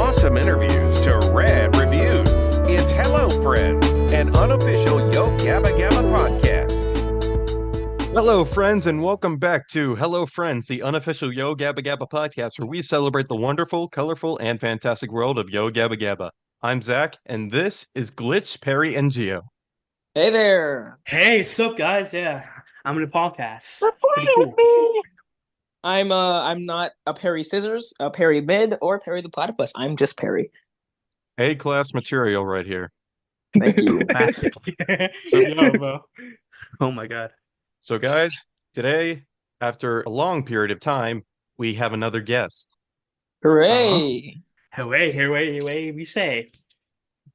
awesome interviews to rad reviews. It's Hello Friends, an unofficial Yo Gabba Gabba podcast. Hello, friends, and welcome back to Hello Friends, the unofficial Yo Gabba Gabba podcast, where we celebrate the wonderful, colorful, and fantastic world of Yo Gabba Gabba. I'm Zach, and this is Glitch, Perry, and Geo. Hey there. Hey, sup guys? Yeah, I'm in a podcast. Pretty cool. I'm not a Perry Scissors, a Perry Mid, or Perry the Platypus. I'm just Perry. A-class material right here. Thank you. Classic. Yo, bro. Oh my god. So, guys, today, after a long period of time, we have another guest. Hooray! Hey, we say.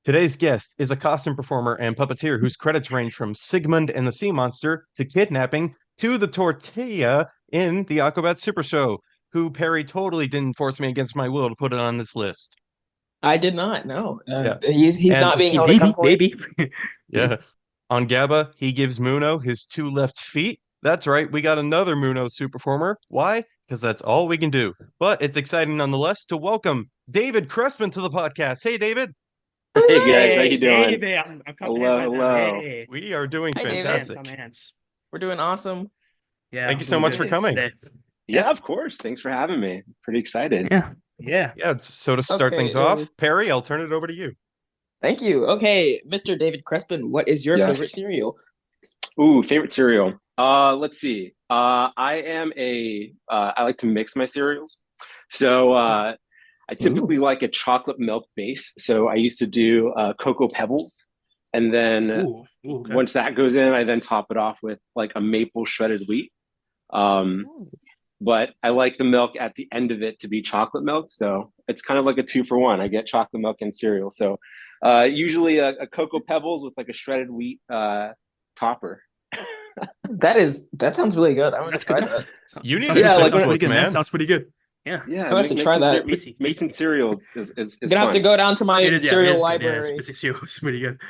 Today's guest is a costume performer and puppeteer whose credits range from Sigmund and the Sea Monster to kidnapping to the tortilla in the Aquabats Super Show, who Perry totally didn't force me against my will to put it on this list. I did not. No, Yeah. He's And not being held at gunpoint. Maybe. Yeah. On Gabba, he gives Muno his 2 left feet. That's right, we got another Muno super performer. Why? Because that's all we can do. But it's exciting nonetheless to welcome David Crespin to the podcast. Hey, David. Hey guys, how you doing? Hey, I'm Hello. Hey. We are doing Hi, David. fantastic. Hands. We're doing awesome. Yeah. Thank you so much for coming. Yeah, of course. Thanks for having me. Pretty excited. Yeah. So to start Okay, things off, Perry, I'll turn it over to you. Thank you. Okay, Mr. David Crespin, what is your Yes. favorite cereal? Ooh, favorite cereal. Let's see. I like to mix my cereals. So I typically like a chocolate milk base. So I used to do Cocoa Pebbles. And then Ooh, okay. once that goes in, I then top it off with like a maple shredded wheat. But I like the milk at the end of it to be chocolate milk. So it's kind of like a 2-for-1. I get chocolate milk and cereal. So usually a Cocoa Pebbles with like a shredded wheat topper. That sounds really good. I'm gonna That's try good. that. You need Sounds to Yeah, try like this pretty book, good, man. man. Sounds pretty good. Yeah. Yeah, I'll have to try that. Making cereals is Gonna have to fun. go down to my It is, cereal it is good. library. It's pretty good.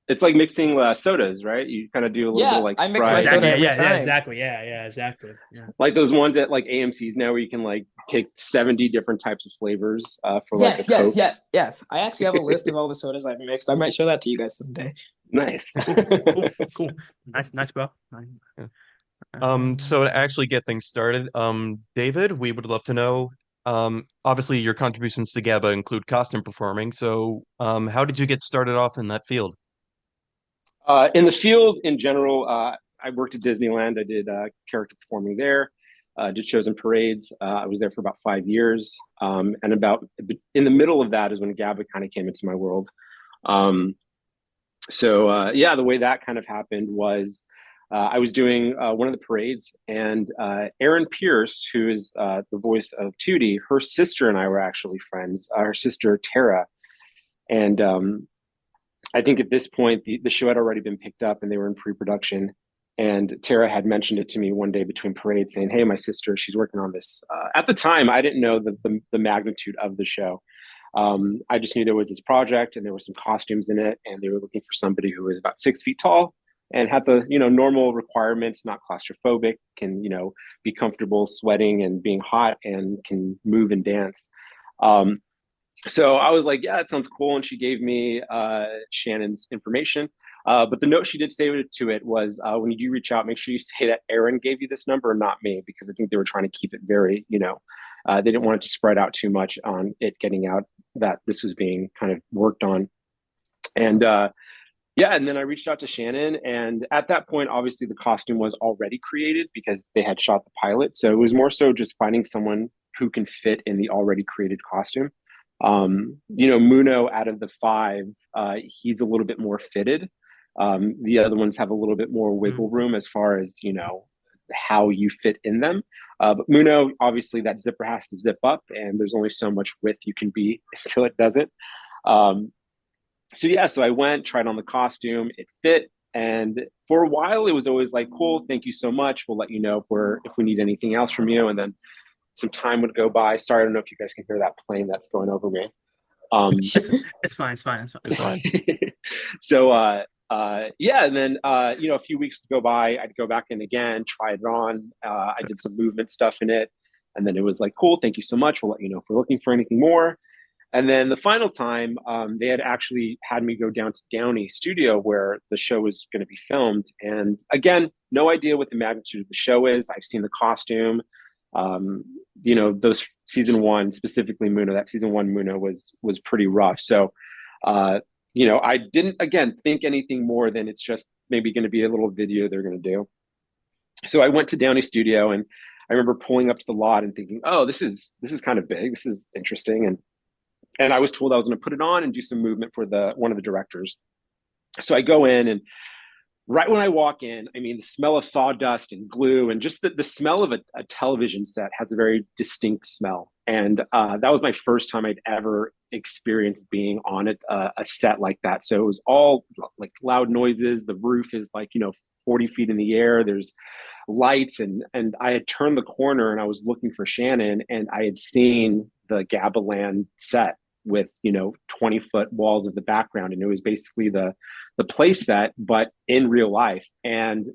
It's like mixing sodas, right? You kind of do a little bit of like I mix my Sprite. soda every Yeah, time. exactly. Yeah, exactly. Yeah. Like those ones at like AMC's now where you can like pick 70 different types of flavors for like Yes, a Coke. yes. I actually have a list of all the sodas I've mixed. I might show that to you guys someday. Nice. Cool. Nice, bro. So to actually get things started, David, we would love to know, obviously your contributions to Gabba include costume performing. So how did you get started off in that field? In the field in general, I worked at Disneyland. I did character performing there, did shows and parades. I was there for about 5 years. And about in the middle of that is when Gabba kind of came into my world. The way that kind of happened was I was doing one of the parades, and Erin Pierce, who is the voice of Tootie, her sister and I were actually friends. Her sister, Tara. And I think at this point, the show had already been picked up and they were in pre-production. And Tara had mentioned it to me one day between parades saying, hey, my sister, she's working on this. At the time, I didn't know the magnitude of the show. I just knew there was this project and there were some costumes in it. And they were looking for somebody who was about 6 feet tall and had the, normal requirements, not claustrophobic, can, be comfortable sweating and being hot and can move and dance. So I was like, yeah, that sounds cool. And she gave me Shannon's information. But the note she did say to it was, when you do reach out, make sure you say that Erin gave you this number and not me, because I think they were trying to keep it very, they didn't want it to spread out too much on it getting out that this was being kind of worked on. And and then I reached out to Shannon. And at that point, obviously the costume was already created because they had shot the pilot. So it was more so just finding someone who can fit in the already created costume. Muno out of the 5, he's a little bit more fitted. The other ones have a little bit more wiggle room as far as, how you fit in them. But Muno, obviously that zipper has to zip up and there's only so much width you can be until it doesn't. So I went, tried on the costume, it fit. And for a while it was always like, cool, thank you so much. We'll let you know if we need anything else from you. And then some time would go by. Sorry, I don't know if you guys can hear that plane that's going over me. It's fine. So, and then, a few weeks would go by, I'd go back in again, try it on. I did some movement stuff in it. And then it was like, cool, thank you so much. We'll let you know if we're looking for anything more. And then the final time, they had actually had me go down to Downey Studio where the show was going to be filmed. And again, no idea what the magnitude of the show is. I've seen the costume. Those season one, specifically Muno, that season one Muno was pretty rough. So, I didn't, again, think anything more than it's just maybe going to be a little video they're going to do. So I went to Downey Studio, and I remember pulling up to the lot and thinking, oh, this is kind of big. This is interesting. And I was told I was going to put it on and do some movement for one of the directors. So I go in, and right when I walk in, I mean, the smell of sawdust and glue and just the smell of a television set has a very distinct smell. And that was my first time I'd ever experienced being on a set like that. So it was all like loud noises. The roof is 40 feet in the air. There's lights, and I had turned the corner and I was looking for Shannon, and I had seen the Gabba land set with 20-foot walls of the background, and it was basically the play set but in real life. And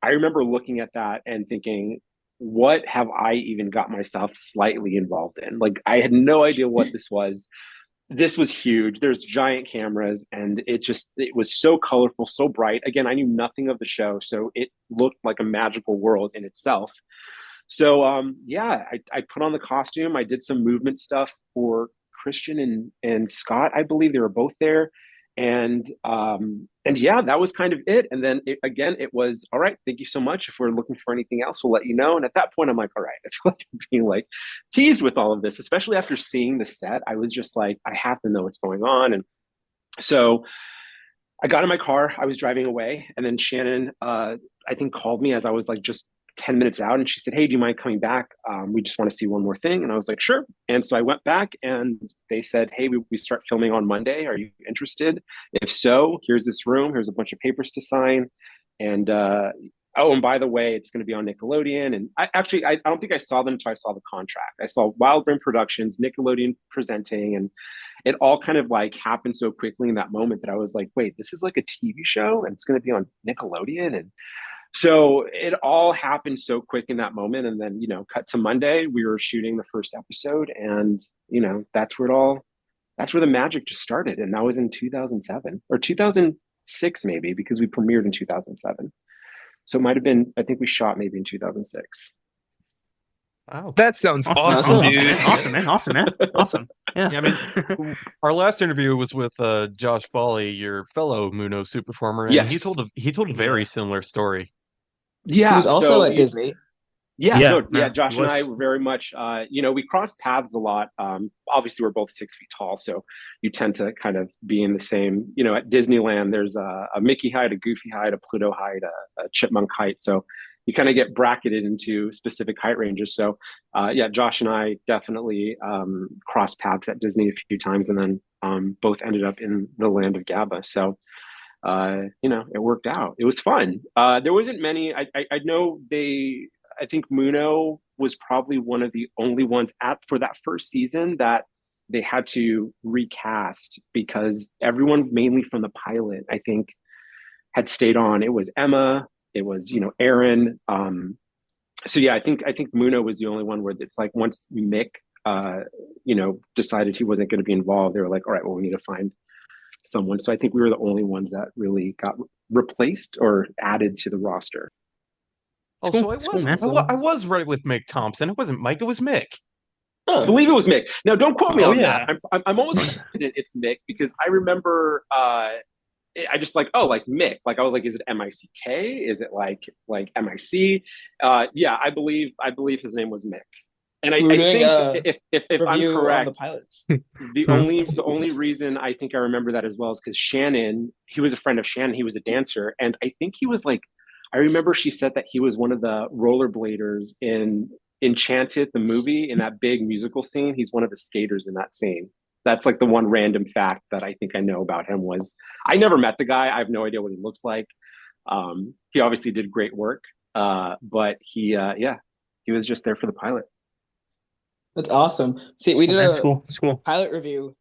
I remember looking at that and thinking, what have I even got myself slightly involved in? Like, I had no idea what this was. This was huge. There's giant cameras, and it was so colorful, so bright. Again, I knew nothing of the show, so it looked like a magical world in itself. So I put on the costume. I did some movement stuff for Christian and Scott. I believe they were both there. And that was kind of it. And then it was, all right, thank you so much. If we're looking for anything else, we'll let you know. And at that point, I'm like, all right, I feel like I'm being teased with all of this, especially after seeing the set. I was just like, I have to know what's going on. And so I got in my car, I was driving away. And then Shannon, I think, called me as I was just 10 minutes out, and she said, hey, do you mind coming back? We just want to see one more thing. And I was like, sure. And so I went back, and they said, hey, we start filming on Monday. Are you interested? If so, here's this room. Here's a bunch of papers to sign. And and by the way, it's going to be on Nickelodeon. And I don't think I saw them until I saw the contract. I saw Wild Brain Productions, Nickelodeon presenting, and it all kind of happened so quickly in that moment that I was like, wait, this is like a TV show and it's going to be on Nickelodeon. And so it all happened so quick in that moment. And then, cut to Monday, we were shooting the first episode, and, that's where the magic just started. And that was in 2007 or 2006, maybe, because we premiered in 2007. So it might've been, I think we shot maybe in 2006. Wow. That sounds awesome, dude. Awesome, man. Awesome. Yeah. Yeah, I mean, our last interview was with Josh Bawley, your fellow Muno suit performer, and Yes. he told a very similar story. Yeah. He was also at Disney. Yeah. Josh and I were very much, we crossed paths a lot. Obviously, we're both 6 feet tall, so you tend to kind of be in the same, at Disneyland, there's a Mickey height, a Goofy height, a Pluto height, a Chipmunk height. So you kind of get bracketed into specific height ranges. So, Josh and I definitely crossed paths at Disney a few times, and then both ended up in the land of Gabba. So, it worked out. It was fun. There wasn't many. I know I think Muno was probably one of the only ones for that first season that they had to recast, because everyone mainly from the pilot, I think, had stayed on. It was Emma. It was, Aaron. So yeah, I think Muno was the only one where it's once Mick, decided he wasn't going to be involved, they were like, all right, well, we need to find someone. So I think we were the only ones that really got replaced or added to the roster. Oh, so I was right with Mick Thompson. It wasn't Mike, it was Mick. I believe it was Mick. Now, don't quote me on yeah. that. I'm almost confident it's Mick, because I remember I just Mick. I was like, is it M-I-C-K? Is it like M-I-C? I believe his name was Mick. And I think if I'm correct, the pilots. the only reason I think I remember that as well is because Shannon, he was a friend of Shannon. He was a dancer, and I think he was I remember she said that he was one of the rollerbladers in Enchanted, the movie, in that big musical scene. He's one of the skaters in that scene. That's the one random fact that I think I know about him. Was I never met the guy. I have no idea what he looks like. He obviously did great work, but he was just there for the pilot. That's awesome. See, we did That's cool. pilot review.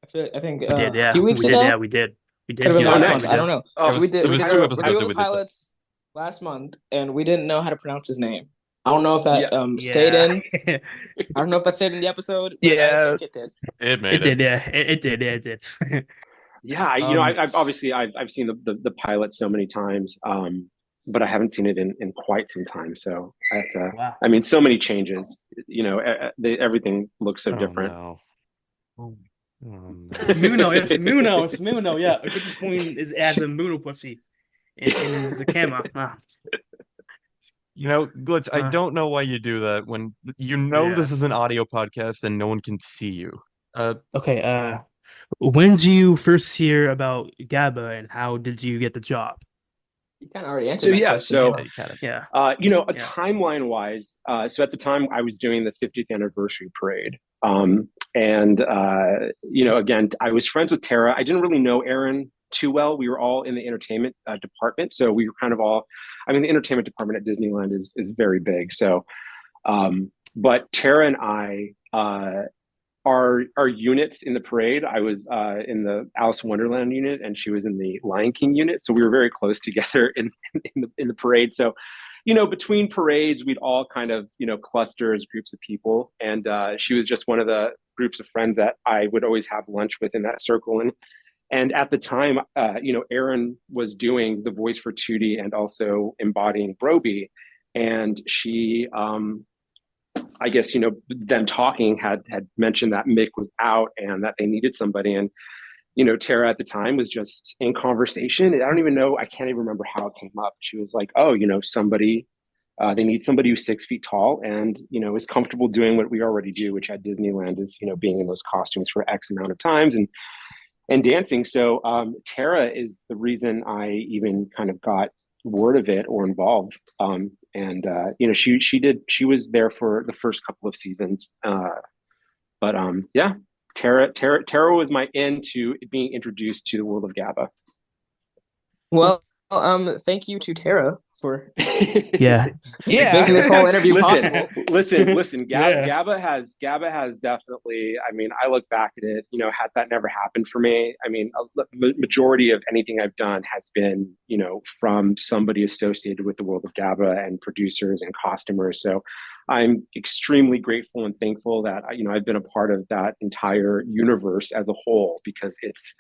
I think We did, yeah. a few weeks we ago. Did, yeah, we did. We did. Could have been Oh, last nice. month. I don't know. Oh, we did. it was We two did a episodes review that of we the did that. pilots last month, and we didn't know how to pronounce his name. I don't know if that stayed in. Yeah. I don't know if that stayed in the episode, but I Yeah. think it did. It It made did, yeah. It did, yeah, it did. Yeah, I've obviously I've seen the pilot so many times, but I haven't seen it in quite some time. So I have to. Wow. I mean, so many changes. Everything looks so Oh, different. no. Oh, no. It's Muno. It's Muno. It's Muno. Yeah, Chris Spoon is as a Muno pussy in his camera. You know, Glitz, I don't know why you do that when you know Yeah. this is an audio podcast and no one can see you. Okay. When did you first hear about Gabba and how did you get the job? You kind of already answered So that yeah, question. so You kind of, Yeah. a Yeah. timeline wise, so at the time I was doing the 50th anniversary parade. Again, I was friends with Tara. I didn't really know Aaron too well. We were all in the entertainment department. So we were kind of all, I mean, the entertainment department at Disneyland is very big. So, but Tara and I, our units in the parade, I was in the Alice in Wonderland unit and she was in the Lion King unit. So we were very close together in the parade. So, between parades, we'd all kind of, cluster as groups of people. And she was just one of the groups of friends that I would always have lunch with in that circle. And at the time, Aaron was doing the voice for Tootie and also embodying Broby. And she, I guess, them talking had mentioned that Mick was out and that they needed somebody. And, Tara at the time was just in conversation. I don't even know, I can't even remember how it came up. She was like, oh, somebody, they need somebody who's 6 feet tall and, is comfortable doing what we already do, which at Disneyland is, being in those costumes for X amount of times and dancing. So Tara is the reason I even kind of got word of it or involved. She was there for the first couple of seasons. Tara was my into being introduced to the world of Gabba. Well, thank you to Tara for Yeah. making this whole interview possible. Listen. Yeah. Gabba has definitely. I mean, I look back at it. Had that never happened for me, I mean, majority of anything I've done has been, from somebody associated with the world of Gabba and producers and costumers. So, I'm extremely grateful and thankful that I've been a part of that entire universe as a whole because it's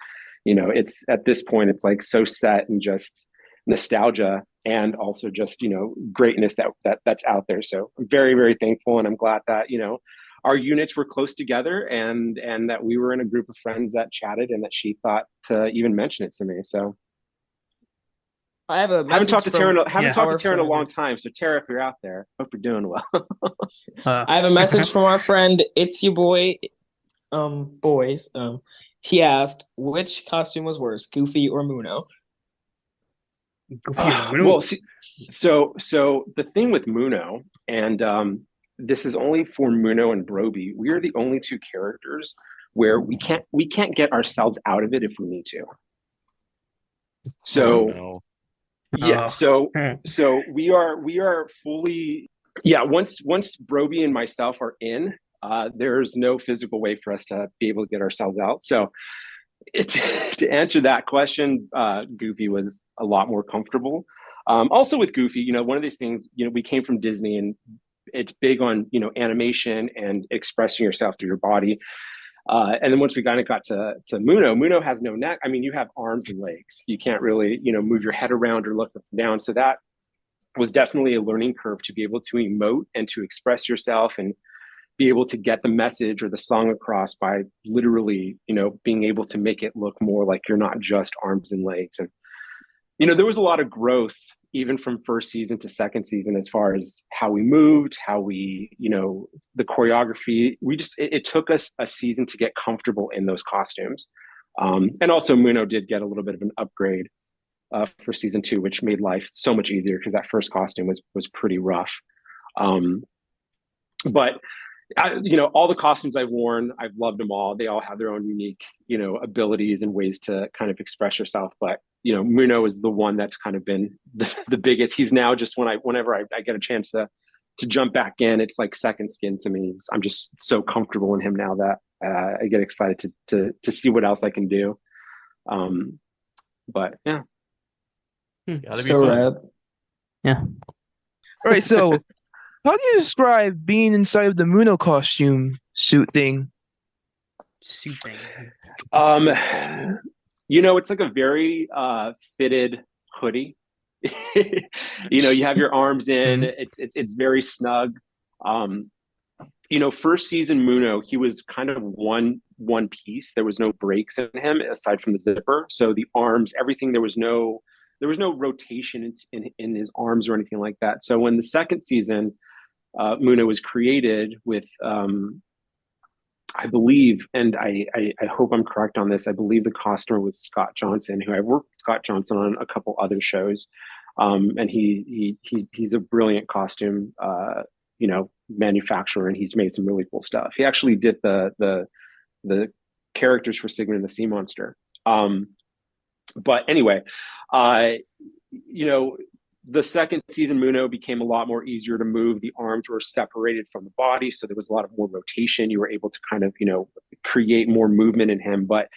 at this point it's like so set and just nostalgia and also just greatness that's out there. So I'm very, very thankful and I'm glad that our units were close together and that we were in a group of friends that chatted and that she thought to even mention it to me. So I have a haven't talked to Tara in a long friend. time. So Tara, if you're out there, hope you're doing well. I have a message from our friend It's You Boy Boys. He asked which costume was worse, Goofy or Muno? Well, see, so the thing with Muno, and this is only for Muno and Broby, we are the only two characters where we can't get ourselves out of it if we need to. So no. yeah, so we are fully, yeah, once Broby and myself are in, there's no physical way for us to be able to get ourselves out. So to answer that question, Goofy was a lot more comfortable. Also with Goofy, one of these things, we came from Disney and it's big on, animation and expressing yourself through your body. And then once we kind of got to Muno has no neck. I mean, you have arms and legs. You can't really, move your head around or look up and down. So that was definitely a learning curve to be able to emote and to express yourself and be able to get the message or the song across by literally, being able to make it look more like you're not just arms and legs. And, there was a lot of growth even from first season to second season, as far as how we moved, how we, the choreography, it took us a season to get comfortable in those costumes. And also Muno did get a little bit of an upgrade for season 2, which made life so much easier because that first costume was pretty rough. But all the costumes I've worn, I've loved them all. They all have their own unique, abilities and ways to kind of express yourself. But, Muno is the one that's kind of been the biggest. He's now just whenever I get a chance to jump back in, it's like second skin to me. I'm just so comfortable in him now that I get excited to see what else I can do. But yeah. Gotta be So fun. rad. Yeah. All right, so How do you describe being inside of the Muno costume suit thing? Suit thing. It's like a very fitted hoodie. You have your arms in. It's very snug. First season Muno, he was kind of one piece. There was no breaks in him aside from the zipper. So the arms, everything, there was no rotation in his arms or anything like that. So when the second season, Muno was created with, I believe, and I hope I'm correct on this, I believe the costumer was Scott Johnson, who I've worked with Scott Johnson on a couple other shows. And he's a brilliant costume, manufacturer, and he's made some really cool stuff. He actually did the characters for Sigmund and the Sea Monster. But anyway, the second season Muno became a lot more easier to move. The arms were separated from the body, so there was a lot of more rotation. You were able to kind of, create more movement in him. But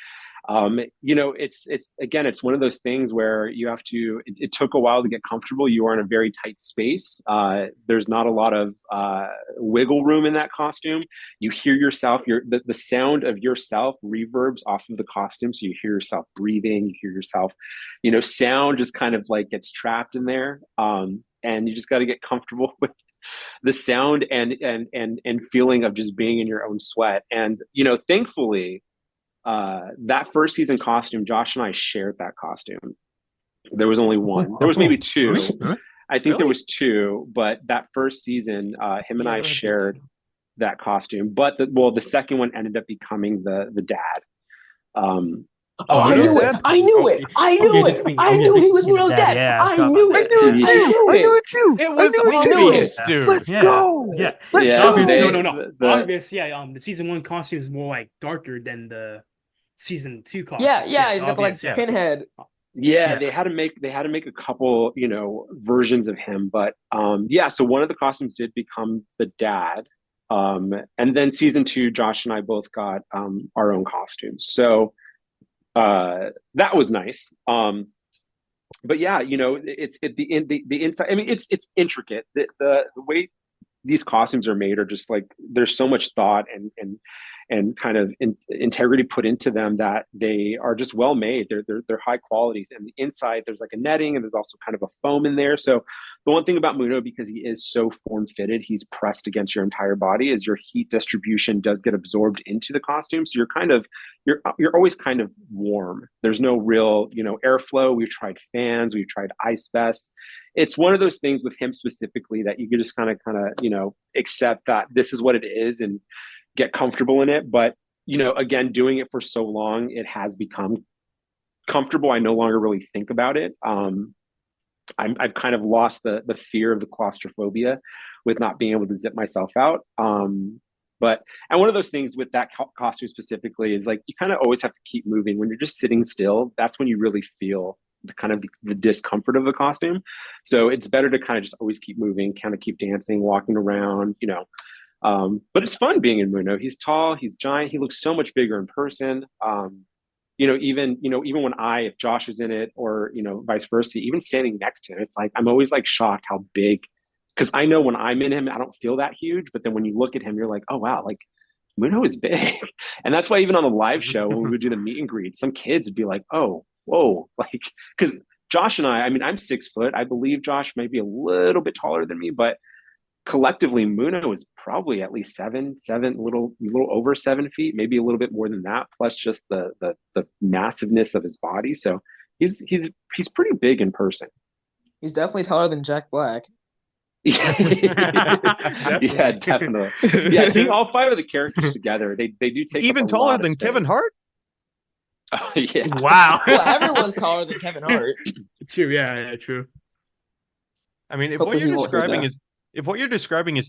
it's one of those things where you have to, it took a while to get comfortable. You are in a very tight space. There's not a lot of wiggle room in that costume. You hear yourself, the sound of yourself reverbs off of the costume. So you hear yourself breathing, you hear yourself, sound just kind of like gets trapped in there. And you just got to get comfortable with the sound and feeling of just being in your own sweat. And, thankfully, that first season costume, Josh and I shared that costume. There was only one. There was maybe two. I think there was two, but that first season, him and I shared that costume. But the second one ended up becoming the dad. I knew it! I knew it! I knew he was Muno's dad. Yeah, I knew it! I knew it too. It was obvious, dude. Let's go. Yeah. Yeah, Obvious. they- No. the- Obvious. Yeah. The season 1 costume is more like darker than the season 2 costume. Yeah, he's it's got the obvious, yeah. pinhead. Yeah, they had to make a couple, versions of him. But so one of the costumes did become the dad. And then season 2, Josh and I both got our own costumes. So that was nice. But yeah, it's the inside. I mean, it's intricate. The way these costumes are made are just like, there's so much thought and kind of integrity put into them that they are just well made. They're high quality. And the inside, there's like a netting and there's also kind of a foam in there. So the one thing about Muno, because he is so form fitted, he's pressed against your entire body, is your heat distribution does get absorbed into the costume. So you're always kind of warm. There's no real, airflow. We've tried fans, we've tried ice vests. It's one of those things with him specifically that you could just kind of, accept that this is what it is and get comfortable in it. But, again, doing it for so long, it has become comfortable. I no longer really think about it. I've kind of lost the fear of the claustrophobia with not being able to zip myself out. And one of those things with that costume specifically is like, you kind of always have to keep moving. When you're just sitting still, that's when you really feel the discomfort of the costume. So it's better to kind of just always keep moving, kind of keep dancing, walking around, but it's fun being in Muno. He's tall, he's giant, he looks so much bigger in person. Even when if Josh is in it or, vice versa, even standing next to him, it's like, I'm always like shocked how big, because I know when I'm in him, I don't feel that huge. But then when you look at him, you're like, oh, wow, like Muno is big. And that's why even on the live show, when we would do the meet and greet, some kids would be like, oh, whoa, like, because Josh and I mean, I'm 6 foot. I believe Josh may be a little bit taller than me, but collectively, Muno is probably at least seven, little over 7 feet, maybe a little bit more than that, plus just the massiveness of his body. So he's pretty big in person. He's definitely taller than Jack Black. Yeah, definitely. Yeah, seeing all 5 of the characters together, they do take Even up a taller lot of than space. Kevin Hart. Oh, yeah. Wow. Well, everyone's taller than Kevin Hart. True. Yeah. True. I mean, if Hopefully what you're he won't hear describing that. is if what you're describing if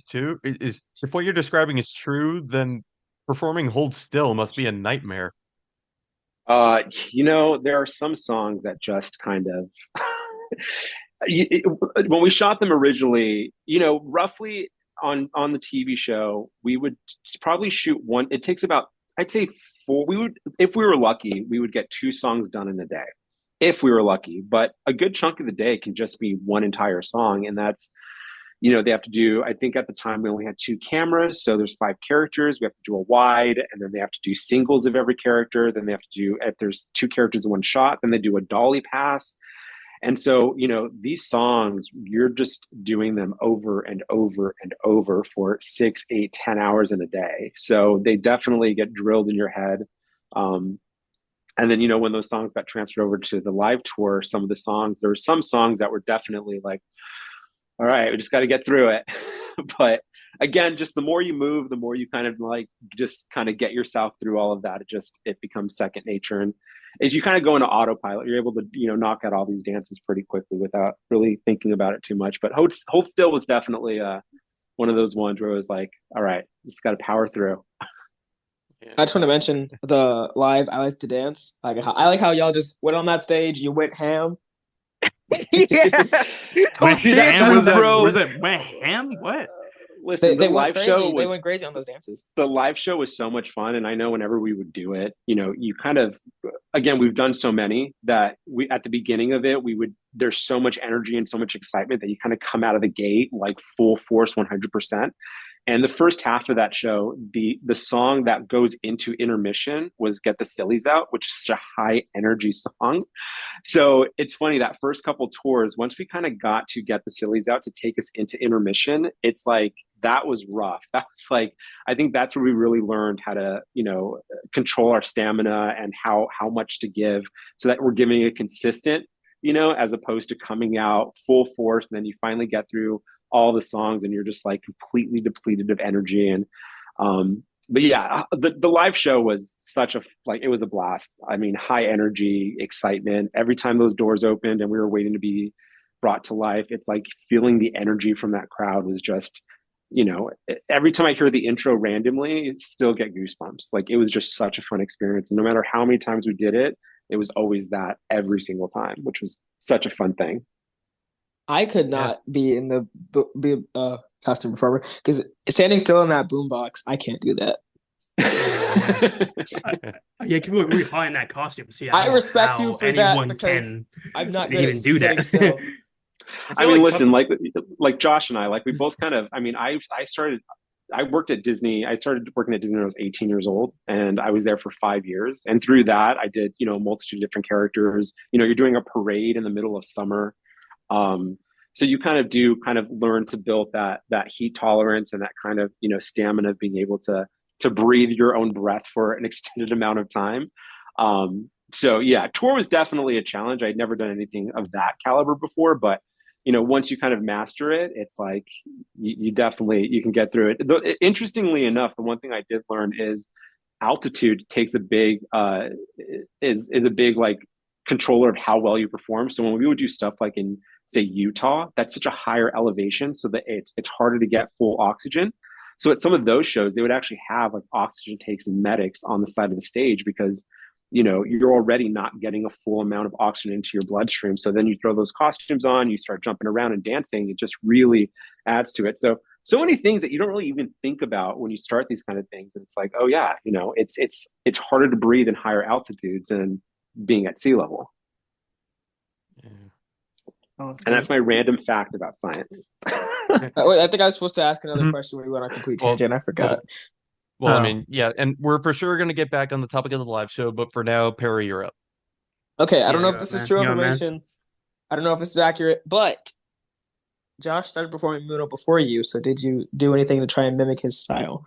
what you're describing is true, then performing Hold Still must be a nightmare. There are some songs that just kind of when we shot them originally, roughly on the TV show, we would probably shoot one. It takes about, I'd say 4. If we were lucky, we would get 2 songs done in a day, if we were lucky. But a good chunk of the day can just be one entire song, and that's they have to do, I think at the time we only had 2 cameras. So there's 5 characters. We have to do a wide, and then they have to do singles of every character. Then they have to do, if there's 2 characters in one shot, then they do a dolly pass. And so, these songs, you're just doing them over and over and over for 6, 8, 10 hours in a day. So they definitely get drilled in your head. And then, when those songs got transferred over to the live tour, some of the songs, there were some songs that were definitely like, all right, we just got to get through it. But again, just the more you move, the more you kind of like just kind of get yourself through all of that. It becomes second nature. And as you kind of go into autopilot, you're able to, knock out all these dances pretty quickly without really thinking about it too much. But Hold Still was definitely one of those ones where it was like, all right, just got to power through. I just want to mention the live I Like to Dance. I like how y'all just went on that stage, you went ham. Yeah. Went ham? Bro. Went ham? What? Listen, They the went live crazy. show They went crazy on those dances. the live show was so much fun. And I know whenever we would do it, you kind of, again, we've done so many that we, at the beginning of it, there's so much energy and so much excitement that you kind of come out of the gate like full force, 100%. And the first half of that show, the song that goes into intermission was Get the Sillies Out, which is such a high energy song. So it's funny, that first couple tours, once we kind of got to Get the Sillies Out to take us into intermission, it's like, that was rough. That was like, I think that's where we really learned how to, control our stamina and how much to give so that we're giving it consistent, as opposed to coming out full force. And then you finally get through all the songs and you're just like completely depleted of energy. And but yeah, the live show was it was a blast. I mean, high energy, excitement. Every time those doors opened and we were waiting to be brought to life, it's like feeling the energy from that crowd was just, every time I hear the intro randomly, still get goosebumps. Like, it was just such a fun experience. And no matter how many times we did it, it was always that every single time, which was such a fun thing. I could not be in the costume performer because standing still in that boombox, I can't do that. Yeah, people are really high in that costume. See, I respect you for that anyone because can I'm not good even at do sitting that. still. I mean, listen, like Josh and I, like we both kind of, I mean, I worked at Disney. I started working at Disney when I was 18 years old, and I was there for 5 years. And through that, I did, a multitude of different characters. You're doing a parade in the middle of summer. So you kind of learn to build that heat tolerance and that kind of, stamina of being able to breathe your own breath for an extended amount of time. So yeah, tour was definitely a challenge. I'd never done anything of that caliber before, but once you kind of master it, it's like you can get through it. Interestingly enough, the one thing I did learn is altitude takes a big is a big like controller of how well you perform. So when we would do stuff like in, say, Utah, that's such a higher elevation so that it's harder to get full oxygen. So at some of those shows, they would actually have like oxygen tanks and medics on the side of the stage because you're already not getting a full amount of oxygen into your bloodstream. So then you throw those costumes on, you start jumping around and dancing. It just really adds to it. So many things that you don't really even think about when you start these kind of things. And it's like, oh yeah, it's harder to breathe in higher altitudes than being at sea level. Yeah. Awesome. And that's my random fact about science. Wait, I think I was supposed to ask another question when we went on a complete tangent. I forgot. Well, I mean, yeah, and we're for sure going to get back on the topic of the live show, but for now, Perry, you're up. Okay, I don't know Yeah, if this man. is true Yeah, man. information. I don't know if this is accurate, but Josh started performing Muno before you, so did you do anything to try and mimic his style?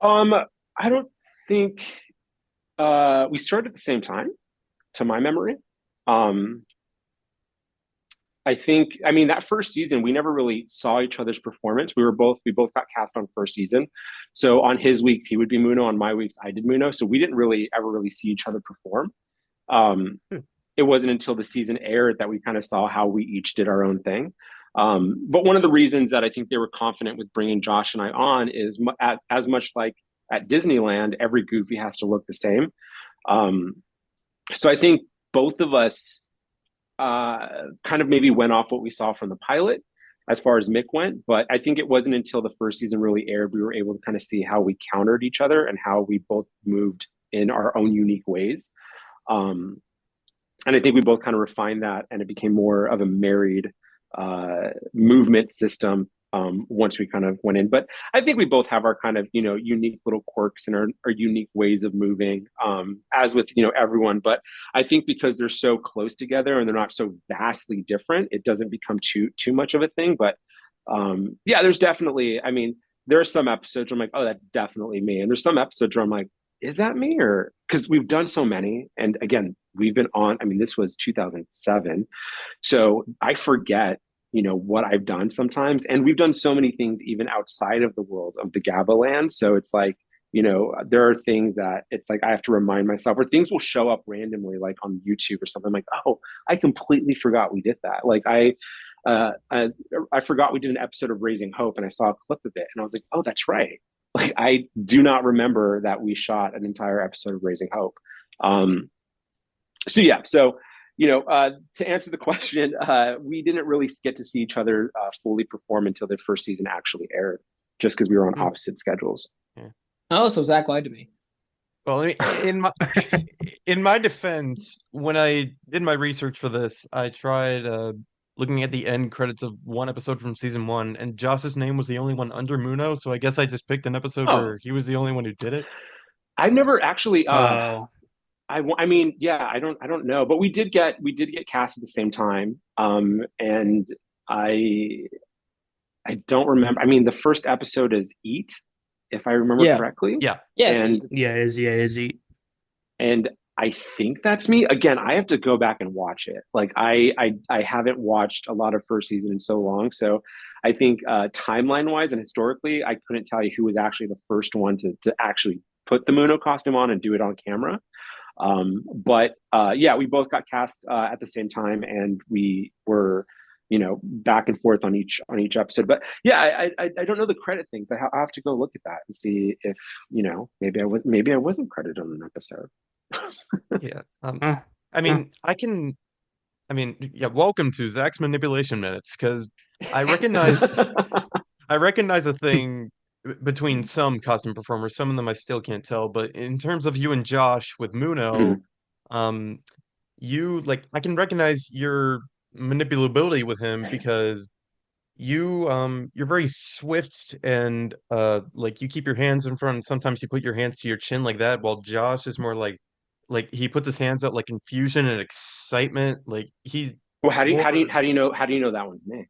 I don't think we started at the same time, to my memory. I mean, that first season, we never really saw each other's performance. We both got cast on first season. So on his weeks, he would be Muno. On my weeks, I did Muno. So we didn't really ever really see each other perform. It wasn't until the season aired that we kind of saw how we each did our own thing. But one of the reasons that I think they were confident with bringing Josh and I on is as much like at Disneyland, every Goofy has to look the same. So I think both of us kind of maybe went off what we saw from the pilot as far as Mick went. But I think it wasn't until the first season really aired, we were able to kind of see how we countered each other and how we both moved in our own unique ways. And I think we both kind of refined that, and it became more of a married movement system once we kind of went in. But I think we both have our kind of, unique little quirks and our unique ways of moving, as with, everyone. But I think because they're so close together and they're not so vastly different, it doesn't become too much of a thing. But yeah, there's definitely, I mean, there are some episodes where I'm like, oh, that's definitely me. And there's some episodes where I'm like, is that me? Or because we've done so many. And again, we've been on, I mean, this was 2007. So I forget, what I've done sometimes. And we've done so many things even outside of the world of the Gabba land. So it's like, there are things that it's like I have to remind myself, or things will show up randomly, like on YouTube or something. I'm like, oh, I completely forgot we did that. Like I forgot we did an episode of Raising Hope, and I saw a clip of it, and I was like, oh, that's right. Like I do not remember that we shot an entire episode of Raising Hope. So yeah, so to answer the question, we didn't really get to see each other fully perform until the first season actually aired, just because we were on opposite schedules. Yeah. Oh, so Zach lied to me. Well, in my defense, when I did my research for this, I tried looking at the end credits of one episode from season 1, and Josh's name was the only one under Muno, so I guess I just picked an episode where he was the only one who did it. I've never actually. I mean, yeah, I don't know, but we did get cast at the same time, and I don't remember. I mean, the first episode is Eat, if I remember correctly. Yeah, and is Eat. And I think that's me. Again, I have to go back and watch it. Like I haven't watched a lot of first season in so long, so I think timeline wise and historically, I couldn't tell you who was actually the first one to actually put the Muno costume on and do it on camera. But yeah, we both got cast at the same time, and we were, back and forth on each episode. But yeah, I don't know the credit things. I have to go look at that and see if maybe I wasn't credited on an episode. Yeah. Welcome to Zach's manipulation minutes, because I recognize a thing between some costume performers. Some of them I still can't tell, but in terms of you and Josh with Muno, you I can recognize your manipulability with him, because you're very swift, and you keep your hands in front, and sometimes you put your hands to your chin like that, while Josh is more like he puts his hands out like confusion and excitement. Like he's well, how do you know that one's me?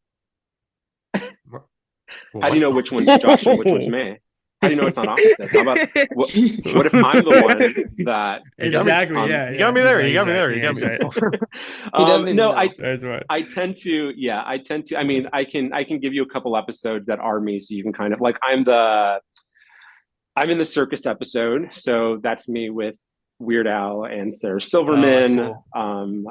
How do you know which one's Josh and which one's me? How do you know it's not opposite? How about what if I'm the one that exactly? You got me there. You got me there. You got me there. He doesn't no, know. That's right. I tend to. I mean, I can give you a couple episodes that are me, so you can kind of like I'm in the circus episode, so that's me with Weird Al and Sarah Silverman. Cool. And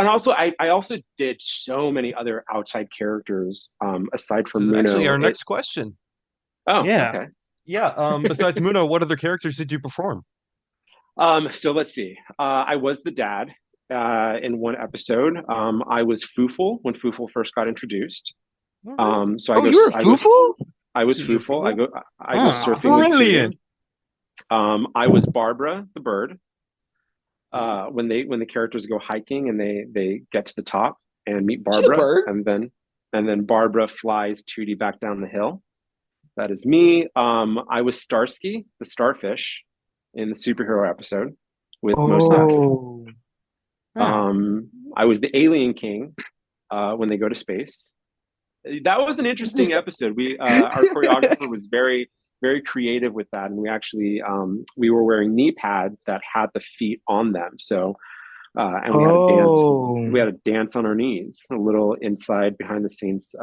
also I also did so many other outside characters aside from Muno. Actually, our next question. Oh, yeah. Okay. Yeah. Besides Muno, what other characters did you perform? So let's see. I was the dad in one episode. I was Foofle when Foofle first got introduced. So you were Foofle? I was Foofle. I go surfing with brilliant. I was Barbara the bird. When the characters go hiking and they get to the top and meet Barbara, and then Barbara flies Tootie back down the hill. That is me. I was Starsky, the starfish, in the superhero episode with Mosef. I was the Alien King when they go to space. That was an interesting episode. Our choreographer was very, very creative with that, and we actually we were wearing knee pads that had the feet on them. So and we had to dance. We had to dance on our knees. A little inside behind the scenes.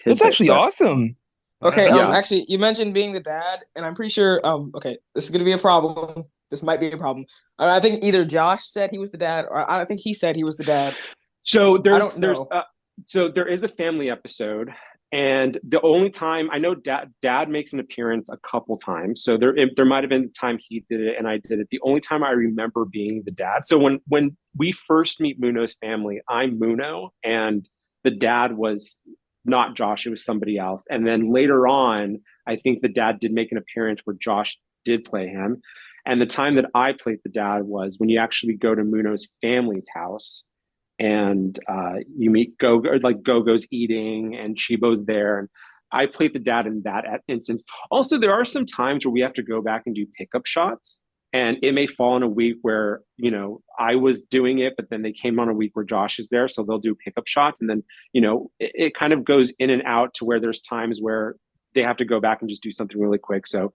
That's actually awesome. Okay, actually, you mentioned being the dad, and I'm pretty sure, okay, this is going to be a problem. This might be a problem. I think either Josh said he was the dad, or I think he said he was the dad. So there is a family episode, and the only time I know dad makes an appearance a couple times. So there might have been the time he did it and I did it. The only time I remember being the dad. So when we first meet Muno's family, I'm Muno, and the dad was not Josh, it was somebody else. And then later on, I think the dad did make an appearance where Josh did play him. And the time that I played the dad was when you actually go to Muno's family's house, and you meet Go, like Go's eating, and Chibo's there, and I played the dad in that instance. Also, there are some times where we have to go back and do pickup shots, and it may fall in a week where I was doing it, but then they came on a week where Josh is there, so they'll do pickup shots, and then it kind of goes in and out to where there's times where they have to go back and just do something really quick. So,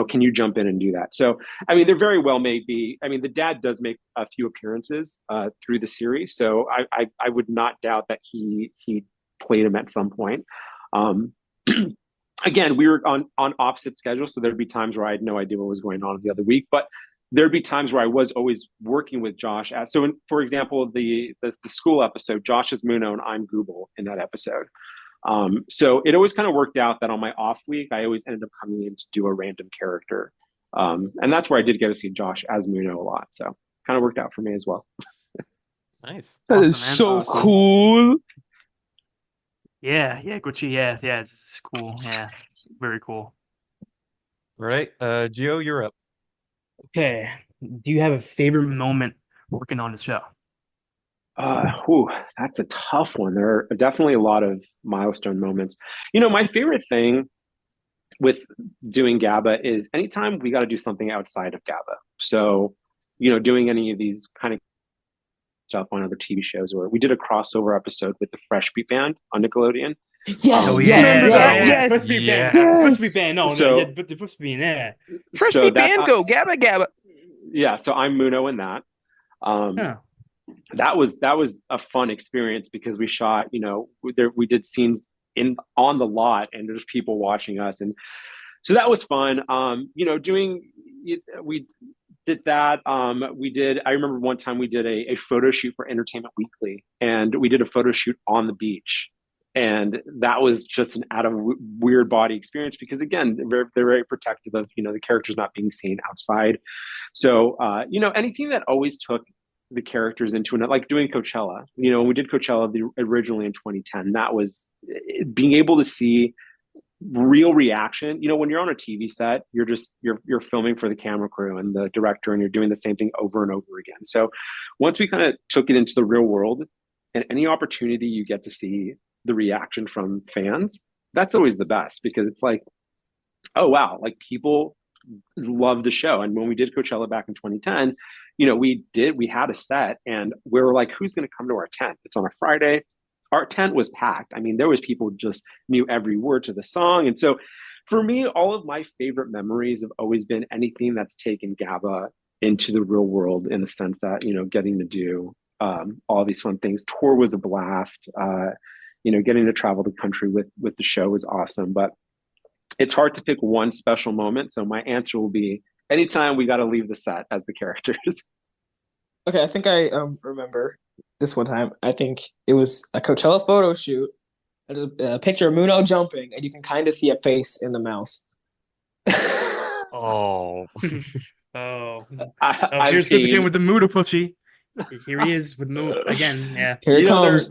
can you jump in and do that? So, I mean, there very well may be. I mean, the dad does make a few appearances through the series, so I would not doubt that he played him at some point. Again, we were on opposite schedules, so there'd be times where I had no idea what was going on the other week, but there'd be times where I was always working with Josh. For example, the school episode, Josh is Muno and I'm Google in that episode. So it always kind of worked out that on my off week, I always ended up coming in to do a random character. And that's where I did get to see Josh as Muno a lot. So kind of worked out for me as well. Nice. That is Awesome, man. so Awesome. cool. Yeah, Gucci. Yeah, it's cool. Yeah, it's very cool. All right. Gio, you're up. Okay. Do you have a favorite moment working on the show? That's a tough one. There are definitely a lot of milestone moments. My favorite thing with doing Gabba is anytime we got to do something outside of Gabba. So, doing any of these kind of stuff on other TV shows, or we did a crossover episode with the Fresh Beat Band on Nickelodeon. Yes, Oh yes, yeah, yes. Yes. First be band, Yes. first be band. No, So- yeah, but the first be there. Fresh So Beat that- Band, go Gabba Gabba. Yeah, so I'm Muno in that. Huh. That was a fun experience because we shot, we did scenes on the lot, and there's people watching us, and so that was fun. We did that. I remember one time we did a photo shoot for Entertainment Weekly, and we did a photo shoot on the beach, and that was just an out of weird body experience because again, they're very protective of the characters not being seen outside. So anything that always took the characters into like doing Coachella. We did Coachella originally in 2010. That was being able to see real reaction. When you're on a TV set, you're filming for the camera crew and the director, and you're doing the same thing over and over again. So once we kind of took it into the real world, and any opportunity you get to see the reaction from fans, that's always the best because it's like, oh wow, like people love the show. And when we did Coachella back in 2010, we had a set, and we were like, who's going to come to our tent? It's on a Friday. Our tent was packed. I mean, there was people who just knew every word to the song. And so for me, all of my favorite memories have always been anything that's taken Gabba into the real world, in the sense that, getting to do all these fun things. Tour was a blast. Getting to travel the country with the show was awesome. But it's hard to pick one special moment. So my answer will be anytime we got to leave the set as the characters. Okay, I think I remember this one time. I think it was a Coachella photo shoot. There's a picture of Muno jumping, and you can kind of see a face in the mouth. Oh. Oh, I here's Chris again mean, with the mood of pussy. Here he is with no again. Yeah. Here it comes.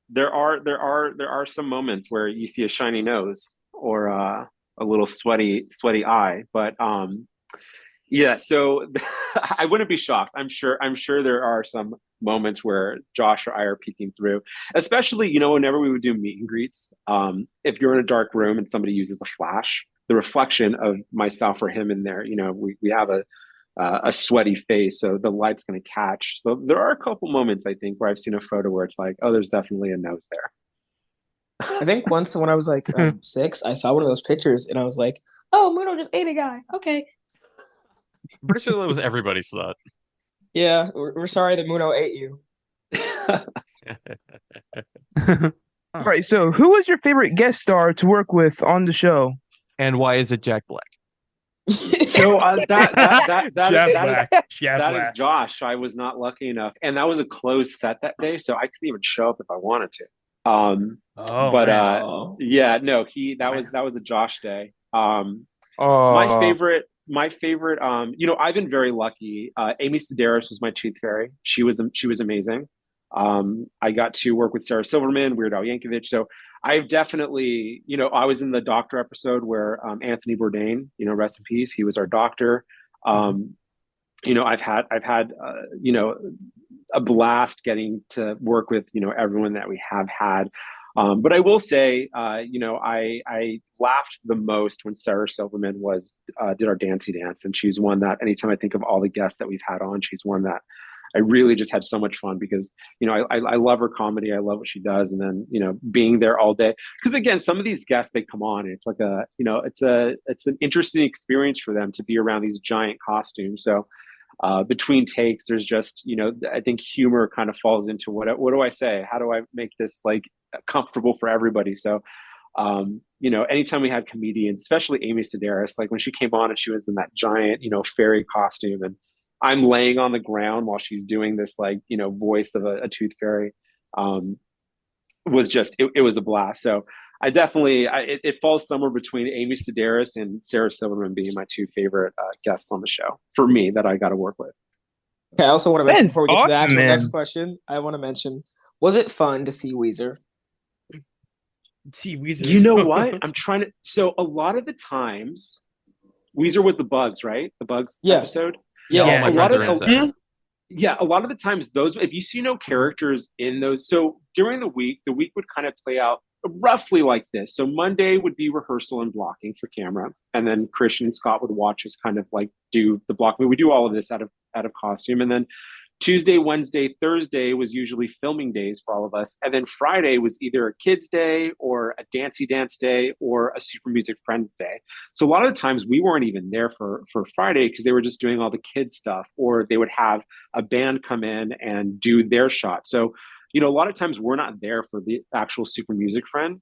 there are some moments where you see a shiny nose or a little sweaty eye, but yeah, so I wouldn't be shocked. I'm sure there are some moments where Josh or I are peeking through, especially whenever we would do meet and greets. If you're in a dark room and somebody uses a flash, the reflection of myself or him in there, we have a sweaty face, so the light's going to catch. So there are a couple moments, I think, where I've seen a photo where it's like, oh, there's definitely a nose there. I think once when I was like 6, I saw one of those pictures, and I was like, oh, Muno just ate a guy. Okay. Pretty sure that was everybody's thought. Yeah, we're sorry that Muno ate you. All right, so who was your favorite guest star to work with on the show? And why is it Jack Black? So that is Black. Josh. I was not lucky enough, and that was a closed set that day, so I couldn't even show up if I wanted to. But man. yeah, no, that was a Josh day. My favorite, I've been very lucky. Amy Sedaris was my tooth fairy. She was amazing. I got to work with Sarah Silverman, Weird Al Yankovic. So I've definitely, I was in the doctor episode where Anthony Bourdain, rest in peace, he was our doctor. I've had a blast getting to work with, everyone that we have had. But I will say, I laughed the most when Sarah Silverman did our Dancy Dance, and she's one that anytime I think of all the guests that we've had on, she's one that I really just had so much fun because, I love her comedy. I love what she does. And then, being there all day, because again, some of these guests, they come on and it's like it's an interesting experience for them to be around these giant costumes. So, between takes, there's just, I think humor kind of falls into what do I say? How do I make this like comfortable for everybody? So, anytime we had comedians, especially Amy Sedaris, like when she came on and she was in that giant, fairy costume, and I'm laying on the ground while she's doing this, like, voice of a tooth fairy, was just, it was a blast. So I definitely, it falls somewhere between Amy Sedaris and Sarah Silverman being my two favorite guests on the show for me that I got to work with. Okay, I also want to mention before we get to the awesome, actual man. next question, I want to mention, was it fun to see Weezer? See, Weezer. You know what? So a lot of the times, Weezer was the Bugs, right? The Bugs episode. Yeah, all my friends are insects. Yeah, a lot of the times if you see no characters in those, so during the week would kind of play out roughly like this. So Monday would be rehearsal and blocking for camera, and then Christian and Scott would watch us kind of like do the blocking. We do all of this out of costume, and then Tuesday, Wednesday, Thursday was usually filming days for all of us, and then Friday was either a kids day or a Dancy Dance day or a Super Music Friends day. So a lot of the times we weren't even there for Friday because they were just doing all the kids stuff, or they would have a band come in and do their shot. So, a lot of times we're not there for the actual Super Music Friend,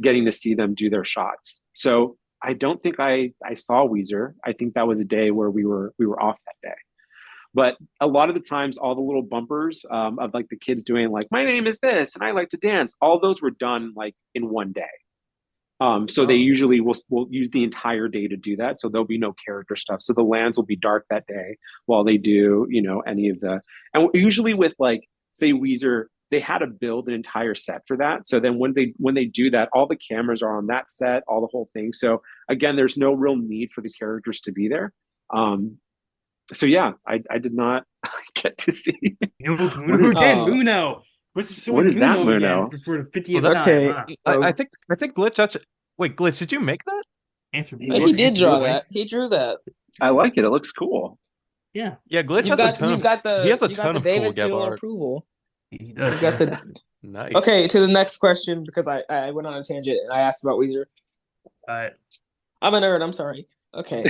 getting to see them do their shots. So I don't think I saw Weezer. I think that was a day where we were off that day. But a lot of the times, all the little bumpers of like the kids doing like, my name is this and I like to dance, all those were done like in one day. So they usually will use the entire day to do that. So there'll be no character stuff. So the lands will be dark that day while they do, any of the, and usually with like, say Weezer, they had to build an entire set for that. So then when they do that, all the cameras are on that set, all the whole thing. So again, there's no real need for the characters to be there. So yeah, I did not get to see. Who did Muno? What is that, Muno? For the 50th Okay. time. I think Glitch. Wait, Glitch, did you make that? Answer. He did draw that. He drew that. I like it. It looks cool. Yeah. Yeah, Glitch has a ton. He has a ton of David cool seal Gabba art. approval. He does. You got the Nice. Okay, to the next question, because I went on a tangent and I asked about Weezer. I'm a nerd. I'm sorry. Okay.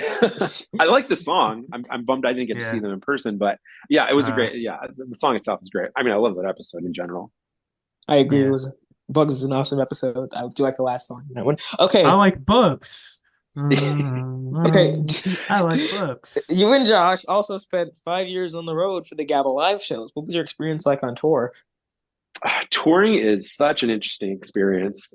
I like the song. I'm bummed I didn't get to see them in person, but yeah, it was a great. Yeah, the song itself is great. I mean, I love that episode in general. I agree. It was Bugs is an awesome episode. I do like the last song in that one. Okay. I like books. Okay. I like books. You and Josh also spent 5 years on the road for the Gabba live shows. What was your experience like on tour? Touring is such an interesting experience.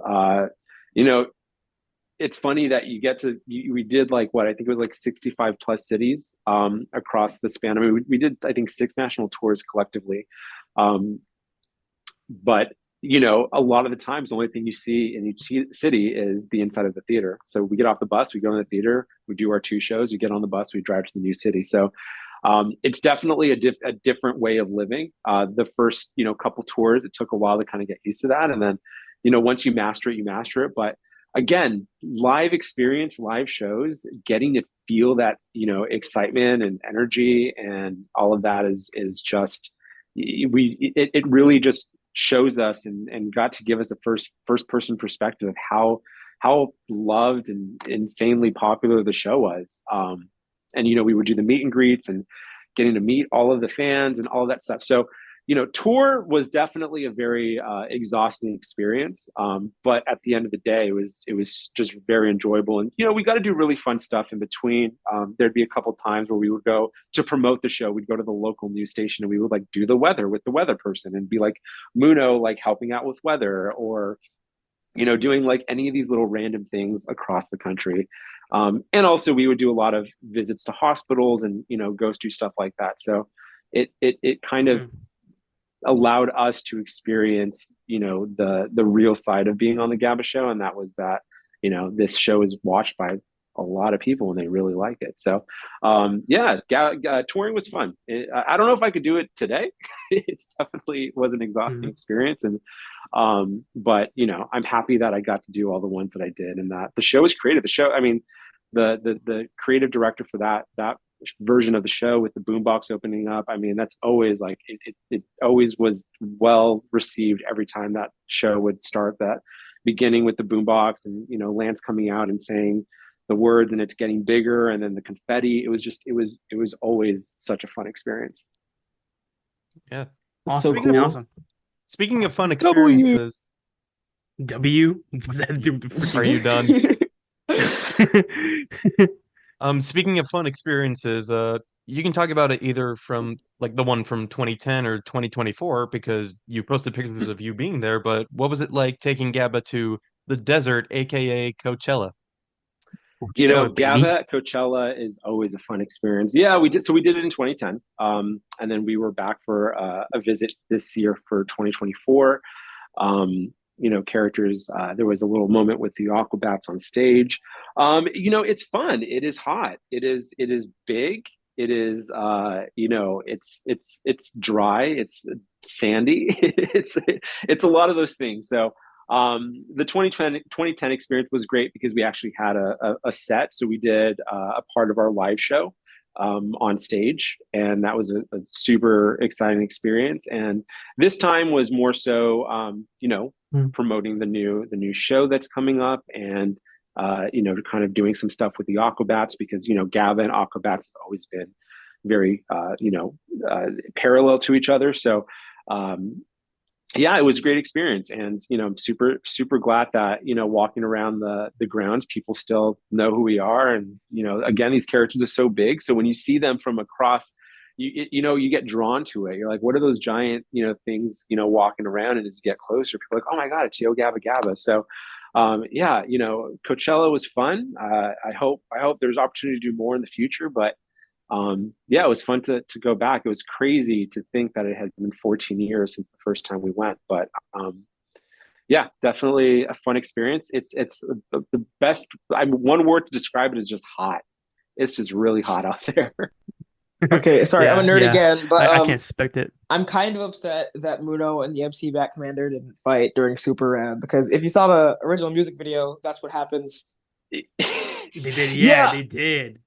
It's funny that you get to, we did like what, I think it was like 65 plus cities across the span. I mean, we did, I think 6 national tours collectively. But, a lot of the times, the only thing you see in each city is the inside of the theater. So we get off the bus, we go in the theater, we do our 2 shows, we get on the bus, we drive to the new city. So it's definitely a different way of living. The first, couple tours, it took a while to kind of get used to that. And then, once you master it, you master it. But again, live experience, live shows, getting to feel that, excitement and energy and all of that is just, it really just shows us and got to give us a first person perspective of how loved and insanely popular the show was. And, we would do the meet and greets and getting to meet all of the fans and all of that stuff. So, tour was definitely a very exhausting experience. But at the end of the day, it was just very enjoyable. And, we got to do really fun stuff in between. There'd be a couple times where we would go to promote the show. We'd go to the local news station and we would like do the weather with the weather person and be like Muno, like helping out with weather or, doing like any of these little random things across the country. And also we would do a lot of visits to hospitals and, go do stuff like that. So it kind of allowed us to experience, the real side of being on the Gabba show. And that was that, this show is watched by a lot of people and they really like it. So touring was fun. I don't know if I could do it today. It's definitely was an exhausting experience, and but I'm happy that I got to do all the ones that I did, and that the show was creative. The show, I mean, the creative director for that version of the show with the boombox opening up, I mean, that's always like it always was well received every time that show would start, that beginning with the boombox and Lance coming out and saying the words and it's getting bigger and then the confetti. It was always such a fun experience. Yeah. Awesome. So cool. Awesome. Speaking of fun experiences, W? What's that to do with the are you done? Speaking of fun experiences, you can talk about it either from like the one from 2010 or 2024 because you posted pictures of you being there, but what was it like taking Gabba to the desert, aka Coachella? Gabba at Coachella is always a fun experience. Yeah, we did. So we did it in 2010, and then we were back for a visit this year for 2024. Characters. There was a little moment with the Aquabats on stage. It's fun. It is hot. It is big. It is. It's dry. It's sandy. it's a lot of those things. So. The 2010 experience was great because we actually had a set. So we did a part of our live show on stage, and that was a super exciting experience. And this time was more so, promoting the new show that's coming up, and kind of doing some stuff with the Aquabats because Gabba and Aquabats have always been very parallel to each other. So. It was a great experience, and I'm super glad that walking around the grounds, people still know who we are, and again, these characters are so big, so when you see them from across, you get drawn to it. You're like, what are those giant things walking around? And as you get closer, people are like, oh my god, it's Yo Gabba Gabba. So Coachella was fun. I hope there's opportunity to do more in the future, but it was fun to go back. It was crazy to think that it had been 14 years since the first time we went, but definitely a fun experience. It's the best. One word to describe it is just hot. It's just really hot out there. Okay, sorry, I'm a nerd again, but I can't expect it. I'm kind of upset that Muno and the MC Bat Commander didn't fight during Super Rad, because if you saw the original music video, that's what happens. They did, they did.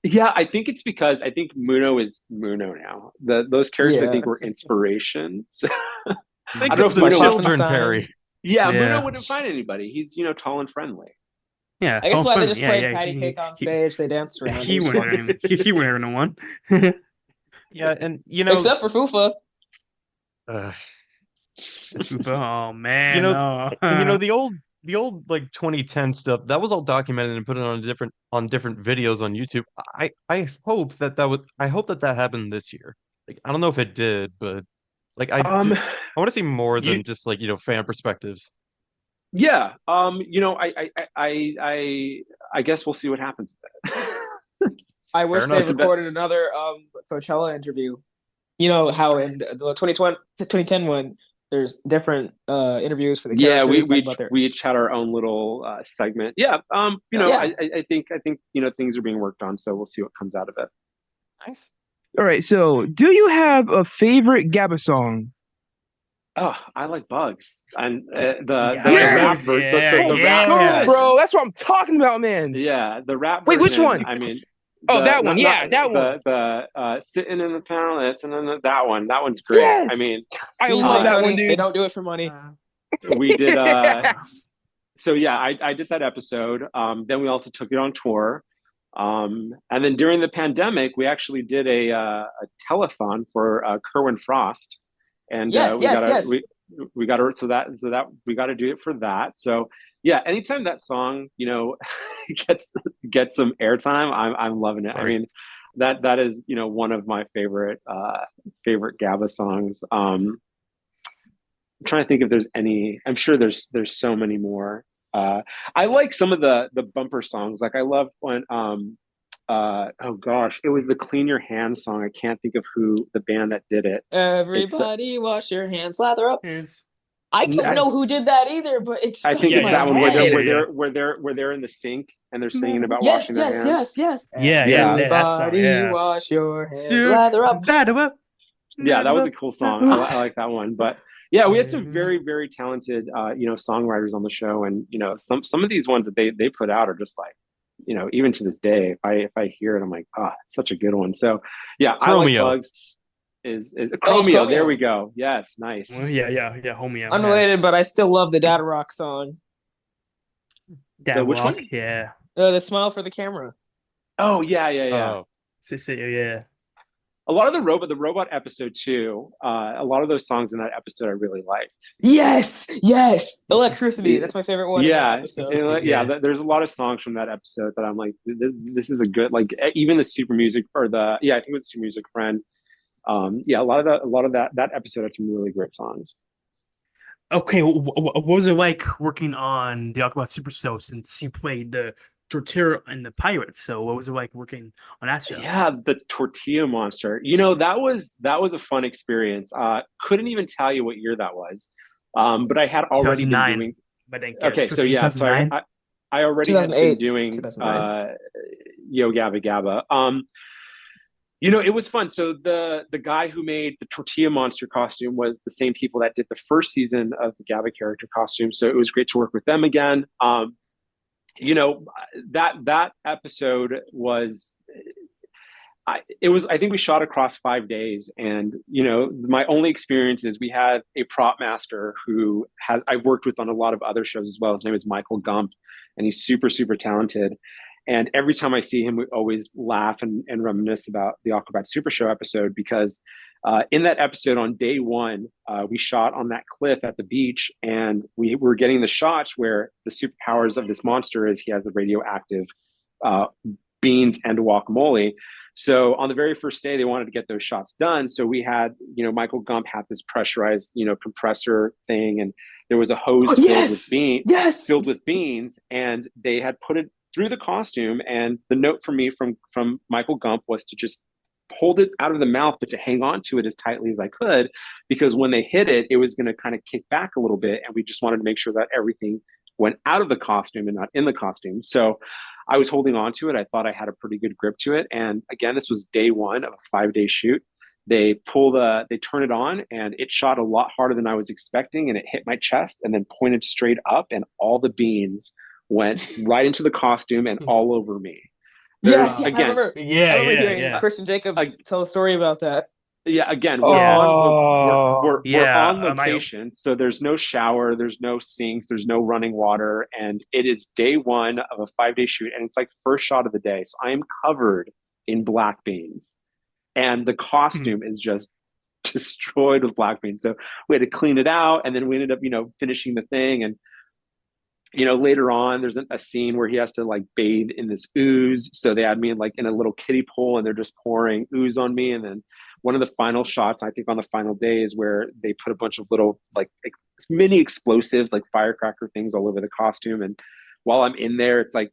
Yeah, I think it's because I think Muno is Muno now. Those characters I think were inspirations. I don't know if the children, Perry. Yeah, Muno wouldn't find anybody. He's tall and friendly. Yeah, I guess why they just played patty cake on stage. They danced around. He wouldn't have won. Yeah, and except for Fufa. Oh man, the old like 2010 stuff that was all documented and put it on different videos on YouTube. I hope that happened this year. Like, I don't know if it did, but like I want to see more than just like fan perspectives. Yeah, I guess we'll see what happens with that. I wish they recorded another Coachella interview. You know how in the 2010 one, there's different interviews for the characters. Yeah, we each had our own little segment. Yeah, I think things are being worked on, so we'll see what comes out of it. Nice. All right, so do you have a favorite Gabba song? Oh, I like Bugs and the rap version. Bro, that's what I'm talking about, man. Yeah, the rap version. Wait, which one? I mean, that one. That one. The sitting in the palace, and then that one. That one's great. Yes! I mean, I love that one, dude. They don't do it for money. We did. So yeah, I did that episode. Then we also took it on tour. And then during the pandemic, we actually did a telethon for Kerwin Frost. And we got to so that we got to do it for that. So yeah, anytime that song gets some airtime, I'm loving it. Sorry. I mean, that is one of my favorite Gabba songs. I'm trying to think if there's any. I'm sure there's so many more. I like some of the bumper songs. Like I love when oh gosh, it was the Clean Your Hands song. I can't think of who the band that did it. Everybody wash your hands, lather up. I don't know who did that either, but it's I stuck think in it's my that one head. where they're in the sink and they're singing about Yes, washing their yes, hands. yes. Yeah, that song, Everybody yeah. wash your hands, lather up. Yeah, that was a cool song. I like that one. But yeah, we had some very, very talented, songwriters on the show, and some of these ones that they put out are just like, even to this day, if I hear it, I'm like, it's such a good one. So yeah, I Like Chromeo. Bugs is Chromeo. There Chromeo. we go. Yes, nice. Well, yeah, homie. Unrelated, but I still love the Dad Rock song. Dad which Rock, one? yeah. The smile for the camera. Oh yeah. Oh, Yeah. A lot of the robot episode too. A lot of those songs in that episode I really liked. Yes. Electricity. That's my favorite one. Yeah, In that episode. there's a lot of songs from that episode that I'm like, this is a good, like, even the Super Music or I think it was Super Music Friend. A lot of that episode had some really great songs. Okay, what was it like working on the Aquabats Super Show since you played the Tortilla and the Pirates? So what was it like working on that show? Yeah, the Tortilla Monster. That was a fun experience. Couldn't even tell you what year that was, but I had already been doing. Okay, so yeah, so I already had been doing Yo Gabba Gabba. It was fun. So the guy who made the Tortilla Monster costume was the same people that did the first season of the Gabba character costume. So it was great to work with them again. That episode was, I think we shot across 5 days, and my only experience is we had a prop master who I've worked with on a lot of other shows as well. His name is Michael Gump, and he's super, super talented. And every time I see him, we always laugh and reminisce about the Aquabat Super Show episode, because in that episode on day one, we shot on that cliff at the beach, and we were getting the shots where the superpowers of this monster is he has the radioactive beans and guacamole. So on the very first day, they wanted to get those shots done. So we had, Michael Gump had this pressurized, compressor thing, and there was a hose filled with beans, and they had put it through the costume. And the note for me from Michael Gump was to just hold it out of the mouth, but to hang on to it as tightly as I could, because when they hit it, it was going to kind of kick back a little bit. And we just wanted to make sure that everything went out of the costume and not in the costume. So I was holding on to it. I thought I had a pretty good grip to it. And again, this was day one of a 5-day shoot. They turn it on, and it shot a lot harder than I was expecting. And it hit my chest and then pointed straight up, and all the beans went right into the costume and all over me. Yes, again, I remember hearing Christian Jacobs tell a story about that. Yeah, again, we're on location, so there's no shower, there's no sinks, there's no running water, and it is day one of a 5-day shoot, and it's like first shot of the day. So I am covered in black beans, and the costume is just destroyed with black beans. So we had to clean it out, and then we ended up, finishing the thing. And later on, there's a scene where he has to like bathe in this ooze. So they had me in a little kiddie pool, and they're just pouring ooze on me. And then one of the final shots, I think on the final day, is where they put a bunch of little like mini explosives, like firecracker things, all over the costume. And while I'm in there, it's like,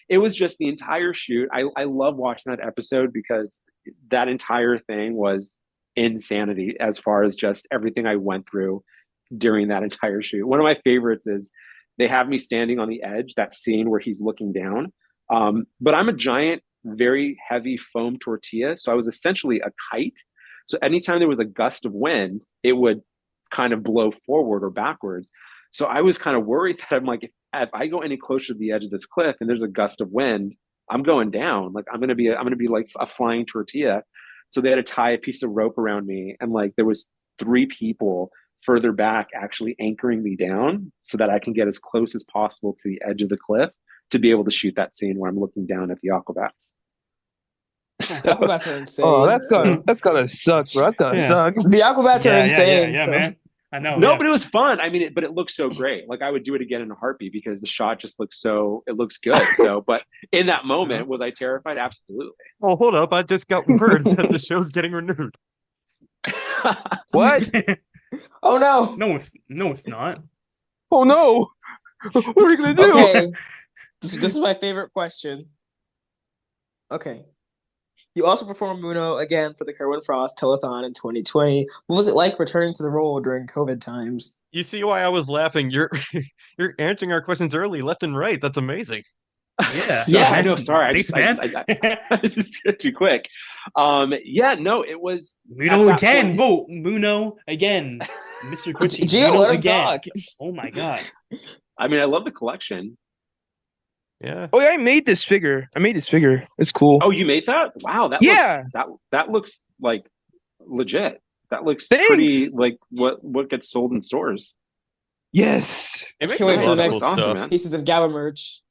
it was just the entire shoot. I love watching that episode, because that entire thing was insanity as far as just everything I went through during that entire shoot. One of my favorites is they have me standing on the edge, that scene where he's looking down. But I'm a giant, very heavy foam tortilla. So I was essentially a kite. So anytime there was a gust of wind, it would kind of blow forward or backwards. So I was kind of worried that I'm like, if I go any closer to the edge of this cliff and there's a gust of wind, I'm going down. Like I'm gonna be like a flying tortilla. So they had to tie a piece of rope around me, and like there was 3 people further back actually anchoring me down so that I can get as close as possible to the edge of the cliff to be able to shoot that scene where I'm looking down at the Aquabats. The Aquabats are insane. Oh, that's gonna suck, bro. That's gonna suck. The Aquabats are insane. Yeah, man. I know. No, but it was fun. I mean, but it looks so great. Like I would do it again in a heartbeat, because the shot just looks it looks good. So, but in that moment, was I terrified? Absolutely. Oh, hold up. I just got word that the show's getting renewed. What? Oh no. No, it's not. Oh no. What are you gonna do? Okay. This is my favorite question. Okay. You also performed Muno again for the Kerwin Frost telethon in 2020. What was it like returning to the role during COVID times? You see why I was laughing? You're you're answering our questions early, left and right. That's amazing. Yeah. Yeah, I know. Sorry, Thanks, man. I just too quick. Yeah, no, it was Muno at that again. point- Whoa, Muno again. Mr. Gucci. Gio, Muno let him again. talk. Oh my god. I mean, I love the collection. Yeah. Oh yeah, I made this figure. It's cool. Oh, you made that? Wow, Yeah. that looks like legit. That looks Thanks. pretty like what gets sold in stores. Yes. It makes Can't wait a for lot the of next cool awesome, stuff. man. pieces of Gabba merch.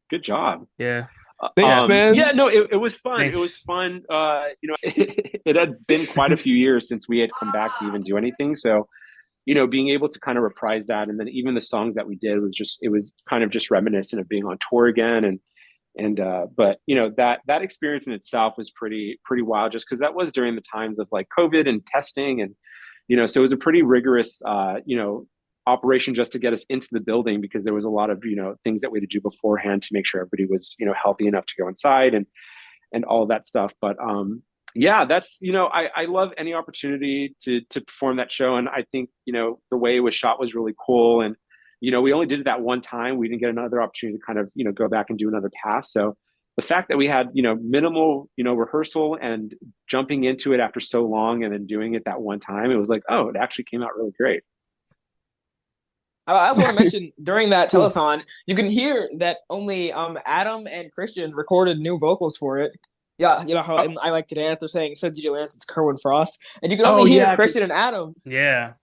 Good job. Yeah. Thanks, man. Yeah, no, it was fun. Thanks. It was fun. It had been quite a few years since we had come back to even do anything. So, being able to kind of reprise that, and then even the songs that we did was kind of just reminiscent of being on tour again. But that experience in itself was pretty wild, just because that was during the times of like COVID and testing, and so it was a pretty rigorous operation just to get us into the building, because there was a lot of things that we had to do beforehand to make sure everybody was healthy enough to go inside and all of that stuff. But yeah, that's I love any opportunity to perform that show, and I think the way it was shot was really cool, and we only did it that one time. We didn't get another opportunity to kind of go back and do another pass. So the fact that we had minimal rehearsal and jumping into it after so long and then doing it that one time, it was like, oh, it actually came out really great. I also want to mention during that telethon, you can hear that only Adam and Christian recorded new vocals for it. Yeah, you know how I like to dance. They're saying, "So DJ Lance, it's Kerwin Frost," and you can only hear Christian and Adam. Yeah.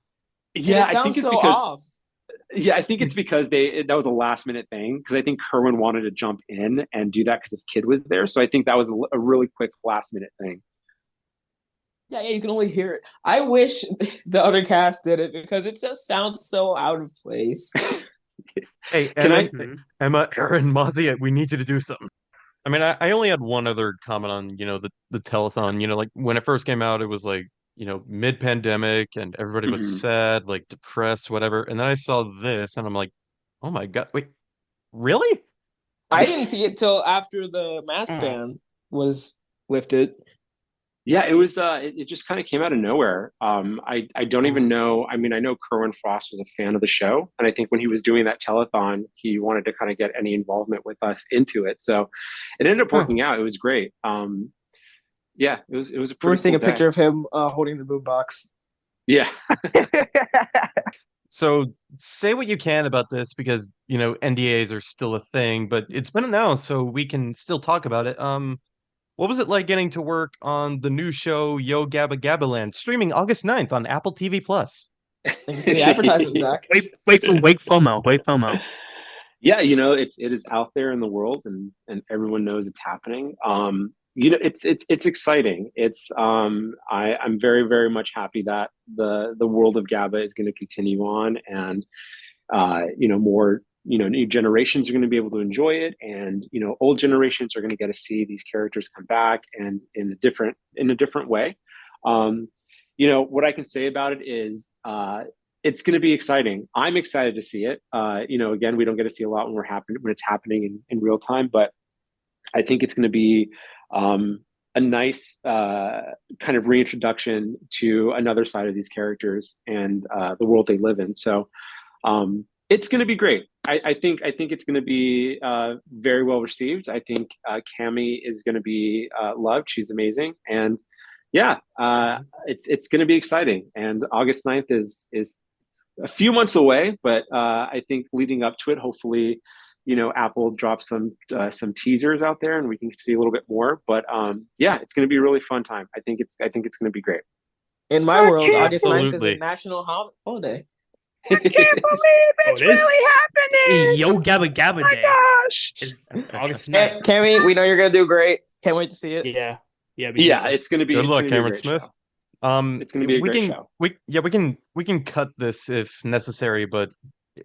Yeah, I think it's so off. Yeah, I think it's because that was a last minute thing, because I think Kerwin wanted to jump in and do that because his kid was there. So I think that was a really quick last minute thing. Yeah, you can only hear it. I wish the other cast did it, because it just sounds so out of place. Hey, Emma, Aaron, Mozzie, we need you to do something. I mean, I only had one other comment on, the telethon. Like when it first came out, it was like, mid-pandemic and everybody was sad, like depressed, whatever. And then I saw this and I'm like, oh my God, wait, really? I didn't see it till after the mask ban was lifted. Yeah, it was. It just kind of came out of nowhere. I don't even know. I mean, I know Kerwin Frost was a fan of the show, and I think when he was doing that telethon, he wanted to kind of get any involvement with us into it. So it ended up working out. It was great. Yeah, it was. It was a pretty. We're seeing cool a picture of him holding the boombox. Yeah. So say what you can about this, because NDAs are still a thing, but it's been announced, so we can still talk about it. What was it like getting to work on the new show Yo Gabba Gabba Land, streaming August 9th on Apple TV Plus? Thank you for the advertisement, Zach. Wait FOMO. Wait FOMO. Yeah, it is out there in the world, and everyone knows it's happening. It's exciting. I'm very, very much happy that the world of Gabba is going to continue on, and more new generations are going to be able to enjoy it, and old generations are going to get to see these characters come back and in a different way. What I can say about it is it's going to be exciting. I'm excited to see it. Again, we don't get to see a lot when it's happening in real time, but I think it's going to be a nice kind of reintroduction to another side of these characters and the world they live in. So it's going to be great. I think it's going to be very well received. I think Cammy is going to be loved. She's amazing, and yeah, it's going to be exciting. And August 9th is a few months away, but I think leading up to it, hopefully, Apple drops some teasers out there and we can see a little bit more. But yeah, it's going to be a really fun time. I think it's going to be great. In my world, August 9th is Absolutely. a national holiday. I can't believe it's it is? really happening. Yo Gabba Gabba Oh my Day. gosh. Is August 9th. Cammy, we know you're gonna do great. Can't wait to see it. Yeah. Yeah. Yeah, it's going to be. Good it's luck, gonna be a Cameron great Smith. show. It's going to be a great show. We can cut this if necessary, but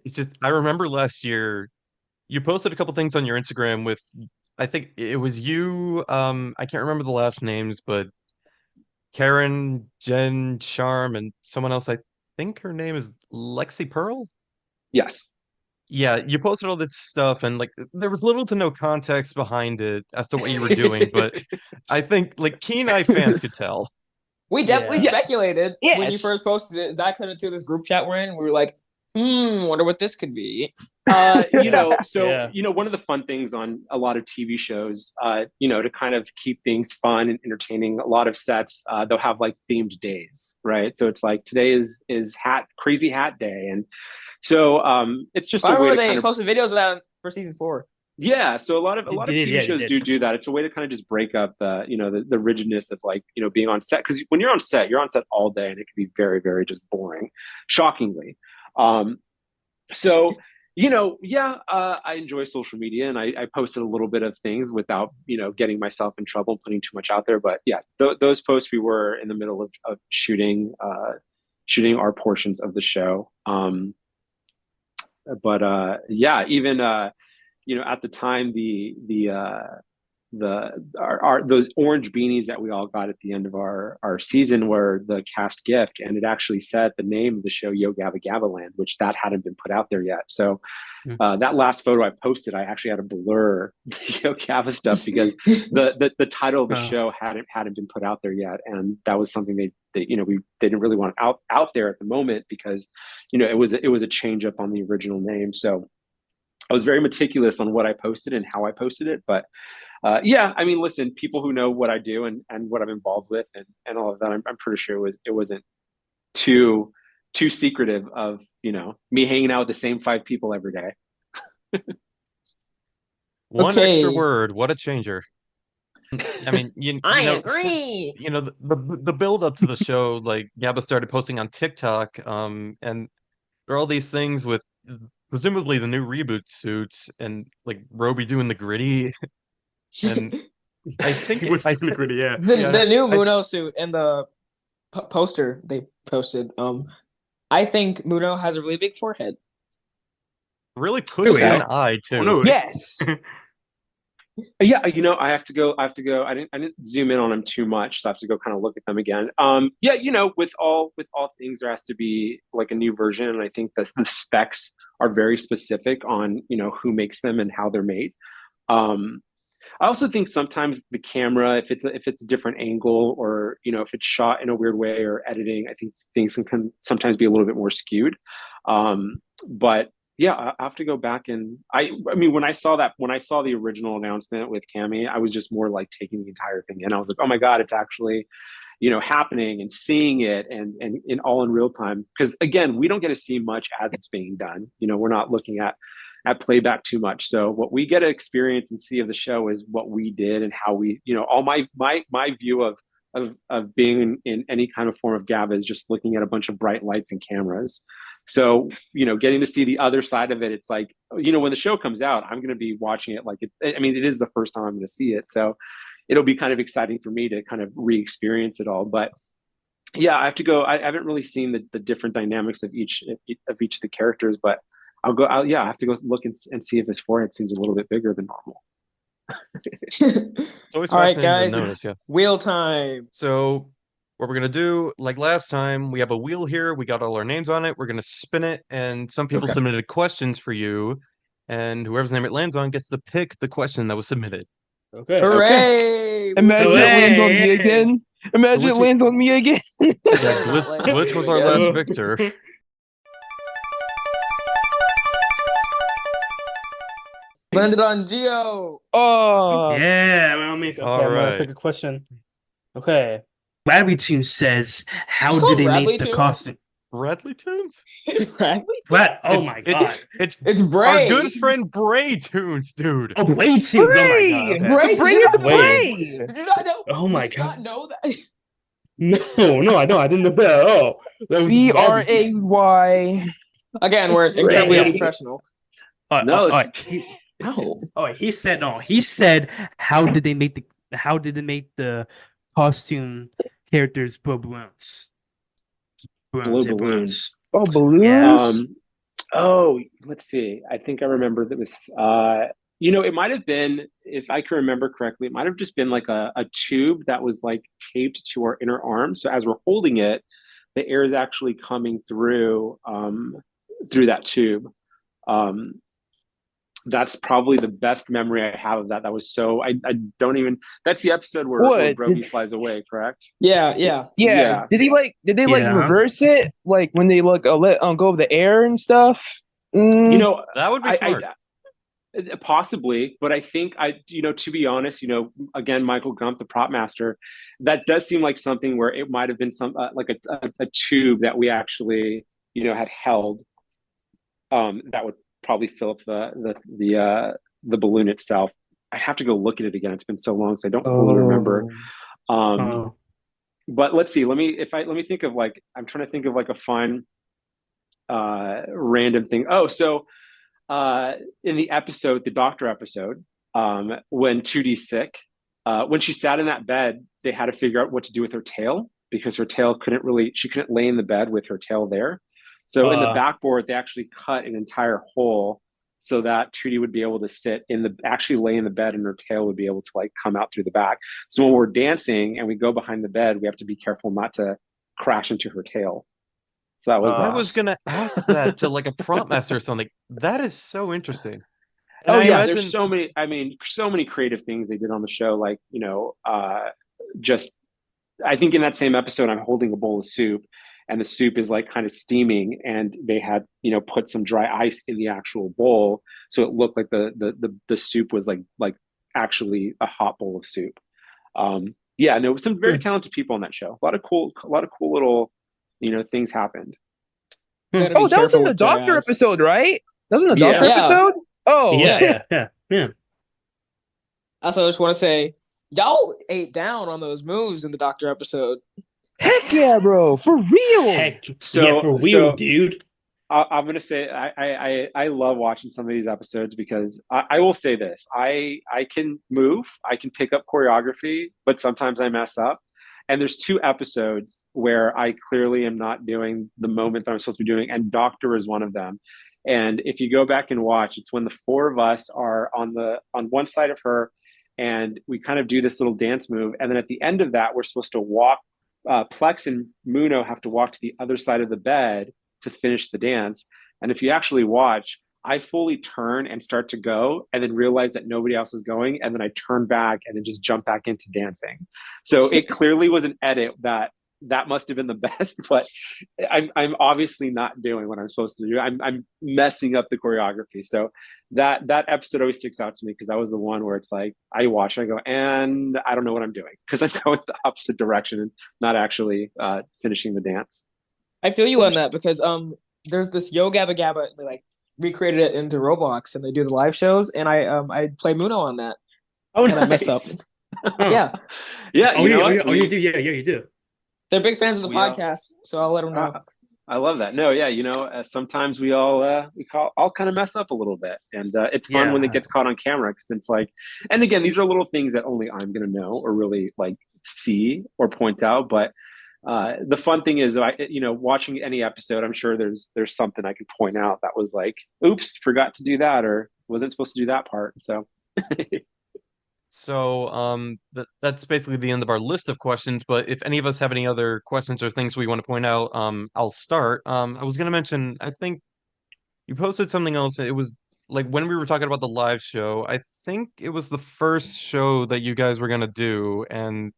it's just, I remember last year you posted a couple things on your Instagram with, I think it was you, I can't remember the last names, but Karen, Jen, Charm, and someone else. I think her name is Lexi Pearl. Yes. yeah, you posted all this stuff, and like there was little to no context behind it as to what you were doing, but I think like keen eye fans could tell. We definitely Yeah. speculated when you Yes. first posted it. Zach sent it to this group chat we're in. We were like, wonder what this could be. One of the fun things on a lot of TV shows, to kind of keep things fun and entertaining, a lot of sets, they'll have like themed days, right? So it's like today is crazy hat day. And so it's just I a way remember to they kind of, posted videos of that for season 4. yeah. So a lot of They TV did, yeah, they shows did. do that. It's a way to kind of just break up the rigidness of like, being on set. Because when you're on set all day and it can be very, very just boring, shockingly. So, I enjoy social media, and I posted a little bit of things without, getting myself in trouble, putting too much out there. But yeah, those posts, we were in the middle of shooting our portions of the show. Even at the time, those orange beanies that we all got at the end of our season were the cast gift, and it actually said the name of the show, Yo Gabba Gabba Land, which that hadn't been put out there yet. So that last photo I posted, I actually had to blur the Yo Gabba stuff because the title of the show hadn't been put out there yet, and that was something they didn't really want out there at the moment because it was a change up on the original name. So I was very meticulous on what I posted and how I posted it, but listen, people who know what I do and what I'm involved with and all of that, I'm pretty sure it wasn't too secretive of me hanging out with the same 5 people every day. One extra word, what a changer. I mean, I agree. The build up to the show, like Gabba started posting on TikTok, and there are all these things with presumably the new reboot suits and like Roby doing the gritty. And I think It was super gritty, yeah. The new Muno suit and the poster they posted. I think Muno has a really big forehead. Really pushed an eye too. Oh, no. Yes. Yeah, I have to go. I didn't zoom in on them too much, so I have to go kind of look at them again. With all things, there has to be like a new version, and I think the specs are very specific on who makes them and how they're made. I also think sometimes the camera, if it's a different angle or if it's shot in a weird way or editing, I think things can sometimes be a little bit more skewed. But yeah, I have to go back and I mean when I saw the original announcement with Cammy, I was just more like taking the entire thing in. I was like, oh my god, it's actually happening and seeing it and in all in real time. Because again, we don't get to see much as it's being done. We're not looking at playback too much. So what we get to experience and see of the show is what we did and how we, all my view of being in any kind of form of Gabba is just looking at a bunch of bright lights and cameras. So, getting to see the other side of it, it's like, when the show comes out, I'm going to be watching it like it is the first time I'm going to see it. So it'll be kind of exciting for me to kind of re-experience it all. But yeah, I have to go. I haven't really seen the different dynamics of each of the characters, but I have to go look and see if his forehead seems a little bit bigger than normal. It's always all right, fascinating guys, to notice, wheel time. So what we're gonna do, like last time, we have a wheel here. We got all our names on it. We're gonna spin it, and some people submitted questions for you, and whoever's name it lands on gets to pick the question that was submitted. Okay. Hooray! Imagine it lands on me again. Imagine it lands on me again. Yeah, Glitch was our last victor. Landed on Geo. Oh. Yeah, well, I'm gonna pick a question. Okay. Bradley Tune says, how did they make the costume? Bradley Tunes? Bradley? Oh my god. It's Bray. Our good friend Bray Tunes, dude. Oh, Bray Tunes. Oh my god. Bray, Bring it Bray. Bray. Did you not know? Oh my Did you god. not know that? No, I didn't know that at all. That was Bray. Again, we're incredibly unprofessional. He said, how did they make the costume characters blow balloons? Balloons. Oh, balloons. Yeah. Let's see. I think I remember that was it might have been, if I can remember correctly, it might have just been like a tube that was like taped to our inner arm. So as we're holding it, the air is actually coming through that tube. That's probably the best memory I have of that. That was so I don't even. That's the episode where Brody flies away, correct? Yeah. Yeah. Did they reverse it like when they let go of the air and stuff? That would be smart. Possibly, but I think to be honest, again, Michael Gump, the prop master, that does seem like something where it might have been some like a tube that we actually had held, that would probably fill up the balloon itself. I'd have to go look at it again. It's been so long, so I don't fully remember. But let's see. Let me think of I'm trying to think of a fun random thing. Oh, so in the episode, the doctor episode, when 2D's sick, when she sat in that bed, they had to figure out what to do with her tail because her tail she couldn't lay in the bed with her tail there. So in the backboard, they actually cut an entire hole so that 2D would be able to actually lay in the bed and her tail would be able to come out through the back. So when we're dancing and we go behind the bed, we have to be careful not to crash into her tail. So that was. I was gonna ask that to a prop master or something. That is so interesting. And there's so many. I mean, so many creative things they did on the show. Just I think in that same episode, I'm holding a bowl of soup, and the soup is kind of steaming, and they had put some dry ice in the actual bowl, so it looked like the soup was like actually a hot bowl of soup. Some very talented people on that show. A lot of cool little things happened. Oh, that was in the doctor episode, right? That was in the doctor episode? Oh, yeah. Also, I just want to say, y'all ate down on those moves in the doctor episode. Heck yeah, bro. For real. For real, dude. I'm going to say I love watching some of these episodes because I will say this. I can move. I can pick up choreography, but sometimes I mess up. And there's 2 episodes where I clearly am not doing the moment that I'm supposed to be doing, and Doctor is one of them. And if you go back and watch, it's when the 4 of us are on one side of her, and we kind of do this little dance move. And then at the end of that, we're supposed to walk. Plex and Muno have to walk to the other side of the bed to finish the dance. And if you actually watch, I fully turn and start to go and then realize that nobody else is going. And then I turn back and then just jump back into dancing. So it clearly was an edit that must have been the best, but I'm obviously not doing what I'm supposed to do. I'm messing up the choreography. So that episode always sticks out to me because that was the one where it's like, I watch, I go, and I don't know what I'm doing because I'm going the opposite direction and not actually finishing the dance. I feel you on that because there's this Yo Gabba Gabba, they recreated it into Roblox and they do the live shows, and I play Muno on that. Oh, and nice. I mess up. Yeah. You do. Yeah, you do. They're big fans of the podcast, so I'll let them know. I love that. No, yeah, sometimes we all kind of mess up a little bit, and it's fun when it gets caught on camera because it's like, and again, these are little things that only I'm gonna know or really see or point out. But the fun thing is, watching any episode, I'm sure there's something I can point out that was like, oops, forgot to do that or wasn't supposed to do that part. So. So that's basically the end of our list of questions, but if any of us have any other questions or things we want to point out, I'll start. I was going to mention, I think you posted something else. It was when we were talking about the live show, I think it was the first show that you guys were going to do, and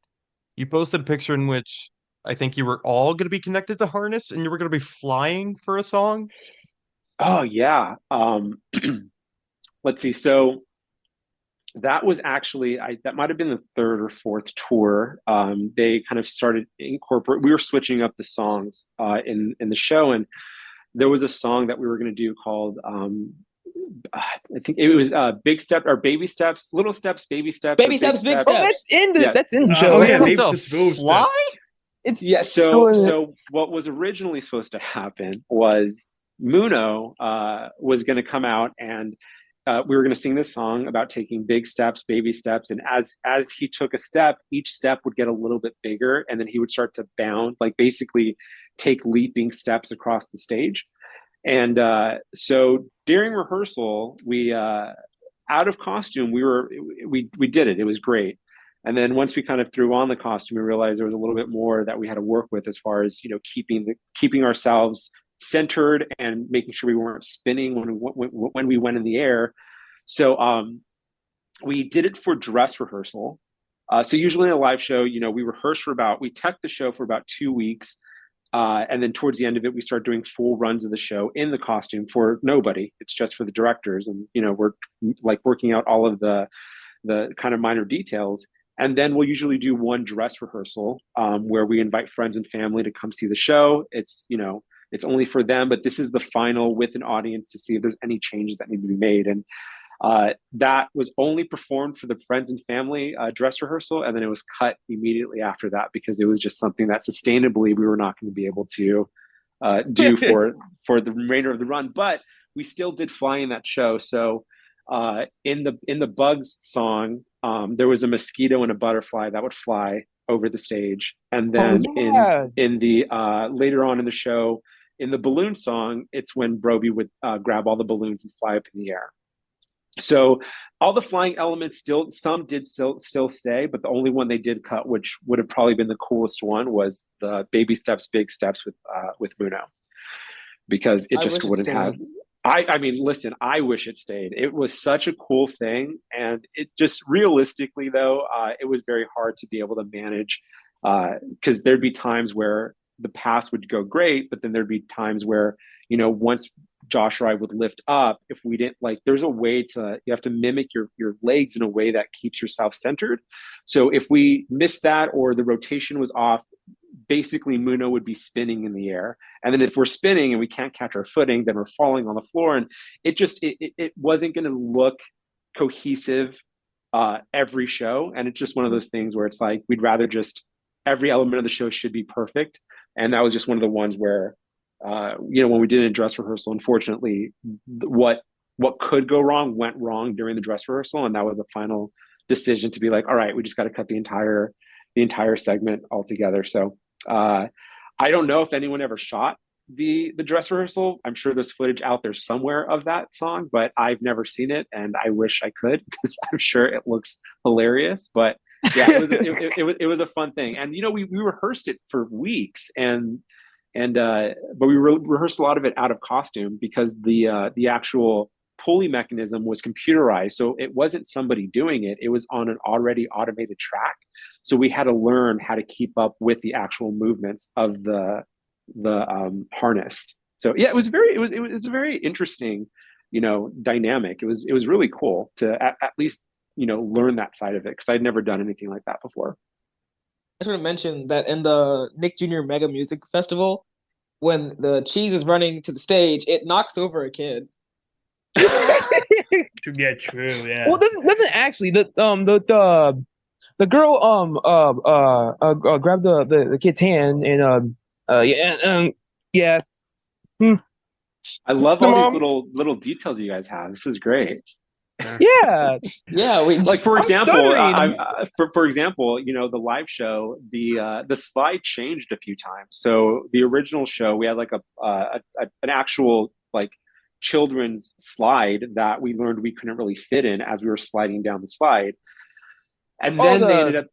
you posted a picture in which I think you were all going to be connected to harness and you were going to be flying for a song. Oh yeah. Let's see. So that was actually that might have been the 3rd or 4th tour. They kind of started incorporate. We were switching up the songs in the show, and there was a song that we were going to do called I think it was big step or baby steps, little steps, baby steps, baby steps, big steps. Oh, that's in the show. Baby steps, fly. So what was originally supposed to happen was Muno was going to come out and. We were going to sing this song about taking big steps, baby steps. And as he took a step, each step would get a little bit bigger. And then he would start to bound, basically take leaping steps across the stage. And so during rehearsal, we, out of costume, we did it. It was great. And then once we kind of threw on the costume, we realized there was a little bit more that we had to work with as far as, keeping ourselves centered and making sure we weren't spinning when we went in the air. So we did it for dress rehearsal. So usually in a live show, we tech the show for about 2 weeks. And then towards the end of it, we start doing full runs of the show in the costume for nobody. It's just for the directors. And, we're like working out all of the kind of minor details. And then we'll usually do one dress rehearsal where we invite friends and family to come see the show. It's only for them, but this is the final with an audience to see if there's any changes that need to be made. And that was only performed for the friends and family dress rehearsal, and then it was cut immediately after that because it was just something that sustainably we were not going to be able to do for the remainder of the run. But we still did fly in that show. So in the Bugs song, there was a mosquito and a butterfly that would fly over the stage, and then in the later on in the show, in the balloon song, it's when Broby would grab all the balloons and fly up in the air. So all the flying elements some did still stay, but the only one they did cut, which would have probably been the coolest one, was the baby steps, big steps with Muno, because it just wouldn't have. I mean, listen, I wish it stayed. It was such a cool thing, and it just realistically though, it was very hard to be able to manage because there'd be times where the pass would go great, but then there'd be times where once Josh or I would lift up, if we didn't there's a way you have to mimic your legs in a way that keeps yourself centered. So if we missed that or the rotation was off, basically Muno would be spinning in the air. And then if we're spinning and we can't catch our footing, then we're falling on the floor. And it wasn't going to look cohesive every show. And it's just one of those things where it's like, we'd rather just every element of the show should be perfect. And that was just one of the ones where when we did a dress rehearsal, unfortunately, what could go wrong went wrong during the dress rehearsal, and that was a final decision to be like, all right, we just got to cut the entire segment altogether. So I don't know if anyone ever shot the dress rehearsal. I'm sure there's footage out there somewhere of that song, but I've never seen it, and I wish I could because I'm sure it looks hilarious. But yeah, it was a fun thing, and we rehearsed it for weeks, but we rehearsed a lot of it out of costume because the actual pulley mechanism was computerized. So it wasn't somebody doing it. It was on an already automated track. So we had to learn how to keep up with the actual movements of the harness. So yeah, it was a very interesting, dynamic. It was really cool to at least, learn that side of it because I'd never done anything like that before. I just want to mention that in the Nick Jr. Mega Music Festival, when the cheese is running to the stage, it knocks over a kid. Yeah, true. Yeah. Well, doesn't actually the girl grabbed the kid's hand and yeah. I love all these little details you guys have. This is great. Yeah. Like for example, for example, the live show, the slide changed a few times. So the original show, we had like an actual like children's slide that we learned we couldn't really fit in as we were sliding down the slide, and then they ended up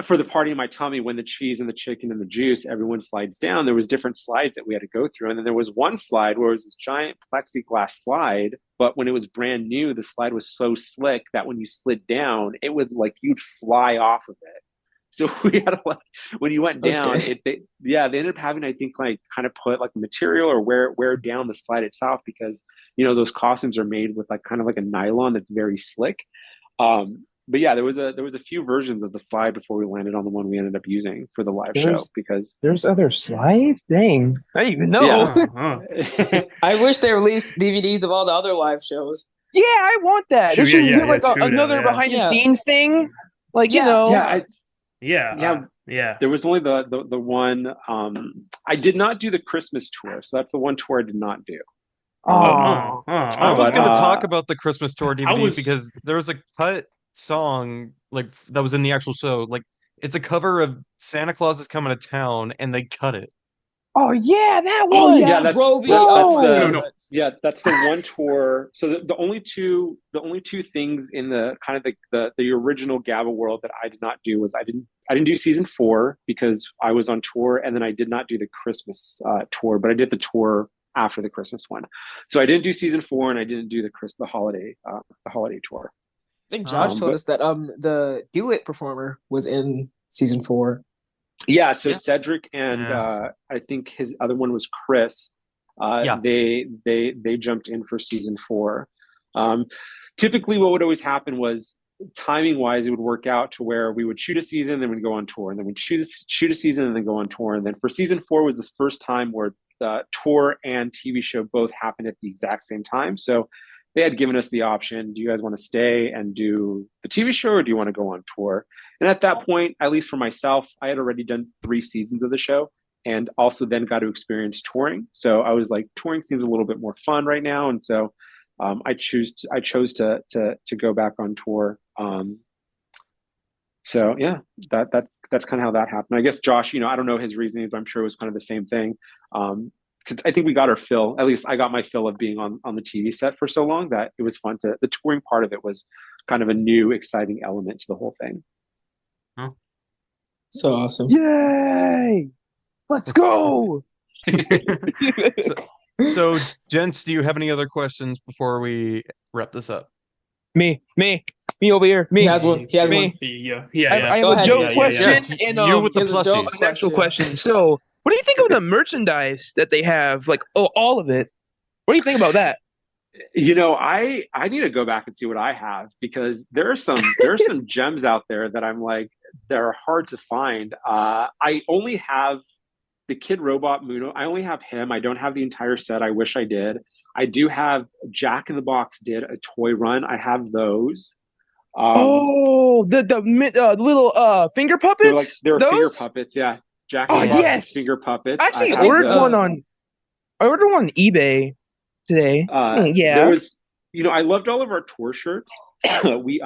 for the party in my tummy, when the cheese and the chicken and the juice, everyone slides down. There was different slides that we had to go through, and then there was one slide where it was this giant plexiglass slide. But when it was brand new, the slide was so slick that when you slid down, it would you'd fly off of it. So we had to when you went down, they ended up having, I think, kind of put material or wear down the slide itself because those costumes are made with kind of a nylon that's very slick. But yeah, there was a few versions of the slide before we landed on the one we ended up using for the live show because there's other slides. Dang, I didn't even know. Yeah. I wish they released DVDs of all the other live shows. Yeah, I want that. True, There should be true, another behind the scenes thing. Yeah, there was only the one. I did not do the Christmas tour, so that's the one tour I did not do. I was going to talk about the Christmas tour DVD because there was a cut song that was in the actual show. It's a cover of Santa Claus is Coming to Town, and they cut it. Oh yeah, that Oh one. yeah, Yeah, that's Roby. that's Oh, the no. yeah, that's the one tour. So the only two things in the kind of the original Gabba world that I did not do was I didn't do season 4 because I was on tour, and then I did not do the Christmas tour, but I did the tour after the Christmas one. So I didn't do season 4, and I didn't do the holiday tour. I think Josh told But us that the Do It performer was in season 4. yeah, so Yeah. Cedric and Yeah. I think his other one was Chris. Yeah. They jumped in for season 4. Typically, what would always happen was timing wise, it would work out to where we would shoot a season, then we'd go on tour, and then we'd shoot a season, and then go on tour. And then for season 4 was the first time where the tour and TV show both happened at the exact same time. So they had given us the option: do you guys want to stay and do the TV show, or do you want to go on tour? And at that point, at least for myself, I had already done 3 seasons of the show, and also then got to experience touring. So I was like, touring seems a little bit more fun right now, and so I chose to go back on tour. So yeah, that's kind of how that happened. I guess Josh, I don't know his reasoning, but I'm sure it was kind of the same thing. Because I think we got our fill. At least I got my fill of being on the TV set for so long that it was fun the touring part of it was kind of a new, exciting element to the whole thing. So awesome. Yay! Let's go. So, gents, do you have any other questions before we wrap this up? Me over here. Me. He has one. He has Me. one. Yeah. I have Go a ahead, joke yeah, question Yes, and you with the Here's a joke plushies. an actual question. So, what do you think of the merchandise that they have? Like, all of it. What do you think about that? I need to go back and see what I have, because there are some gems out there that I'm like, they're hard to find. I only have the Kid Robot Muno. I only have him. I don't have the entire set. I wish I did. I do have Jack in the Box did a toy run. I have those. The little finger puppets. They were Those? finger puppets. Yeah, Jack in Oh the Box yes, finger puppets. actually I have ordered those. I ordered one on eBay today. Yeah. There was, I loved all of our tour shirts. We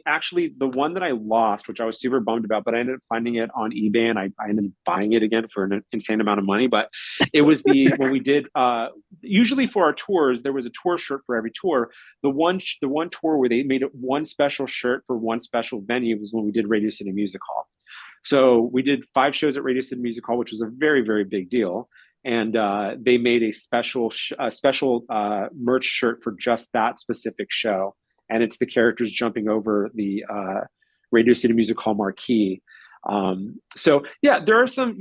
actually, the one that I lost, which I was super bummed about, but I ended up finding it on eBay, and I ended up buying it again for an insane amount of money. But it was when we did, usually for our tours, there was a tour shirt for every tour. The one tour where they made it one special shirt for one special venue was when we did Radio City Music Hall. So we did 5 shows at Radio City Music Hall, which was a very, very big deal. And they made a special merch shirt for just that specific show. And it's the characters jumping over the Radio City Music Hall marquee. So yeah, there's some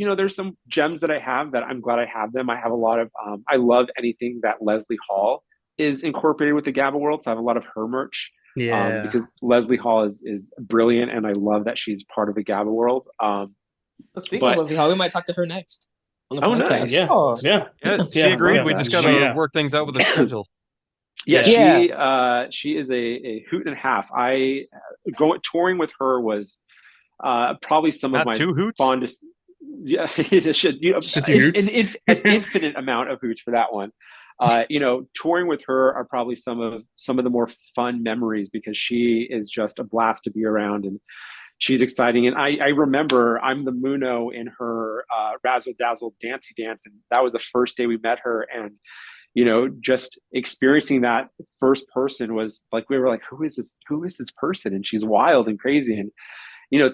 gems that I have that I'm glad I have them. I have a lot of, I love anything that Leslie Hall is incorporated with the Gabba world. So I have a lot of her merch. Yeah. Because Leslie Hall is brilliant, and I love that she's part of the Gabba world. Speaking of Leslie Hall, we might talk to her next on the podcast. Nice. Yeah. Oh. Yeah. Yeah, she agreed. yeah, We just yeah. got to Yeah. work things out with the schedule. Yeah, she is a hoot and a half. Touring with her was probably some of Not my 2 hoots. fondest. Yeah, it should. An infinite amount of hoots for that one. Touring with her are probably some of the more fun memories, because she is just a blast to be around, and she's exciting. And I remember I'm the Muno in her Razzle Dazzle Dancy Dance, and that was the first day we met her. And just experiencing that first person was like, we were like, who is this person? And she's wild and crazy. And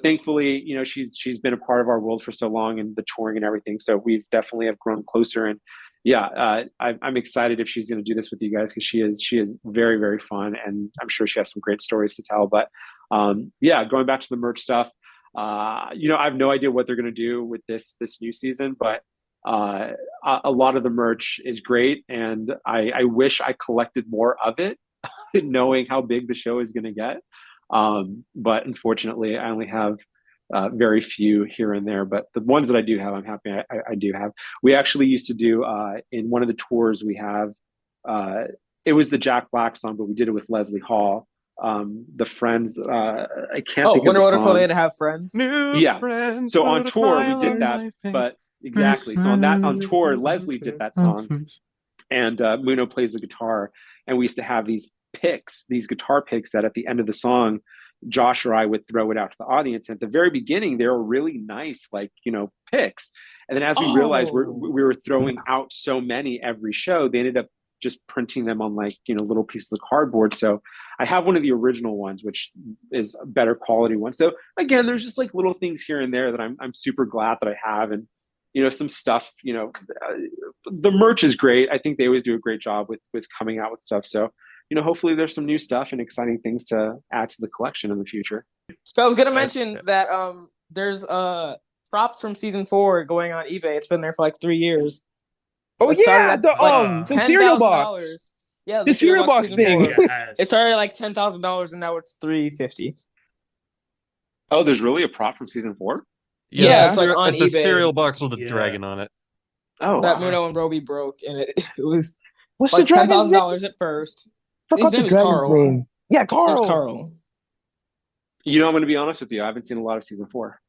thankfully, she's been a part of our world for so long, and the touring and everything. So we've definitely have grown closer. And yeah, I'm excited if she's going to do this with you guys, because she is very, very fun, and I'm sure she has some great stories to tell. But yeah, going back to the merch stuff, I have no idea what they're going to do with this new season, but a lot of the merch is great, and I wish I collected more of it, knowing how big the show is going to get. But unfortunately, I only have very few here and there. But the ones that I do have, I'm happy I do have. We actually used to do in one of the tours we have. It was the Jack Black song, but we did it with Leslie Hall. The Friends. I can't think of the Wonderful song. Day to Have Friends. Yeah. Friends, So on put a tour we smile did on that, my face. but exactly. So on tour, Leslie did that song, and Muno plays the guitar, and we used to have these guitar picks that at the end of the song, Josh or I would throw it out to the audience. At the very beginning, they were really nice, like, picks. And then as we realized we were throwing out so many every show, they ended up just printing them on like, little pieces of cardboard. So I have one of the original ones, which is a better quality one. So again, there's just like little things here and there that I'm super glad that I have. And, some stuff, the merch is great. I think they always do a great job with coming out with stuff. So, hopefully there's some new stuff and exciting things to add to the collection in the future. So I was going to mention that there's props from season 4 going on eBay. It's been there for like 3 years. Oh yeah, the cereal box. Yeah, the cereal box thing. Yes. It started at like $10,000 and now it's $350. Oh, there's really a prop from season 4? Yeah, it's, like on eBay. A cereal box with a dragon on it. Oh, that Muno and Roby broke, and it was What's like the dragon's $10,000 at first. His name is Carl. Carl. Yeah, Carl. His name's Carl. I'm going to be honest with you. I haven't seen a lot of season 4.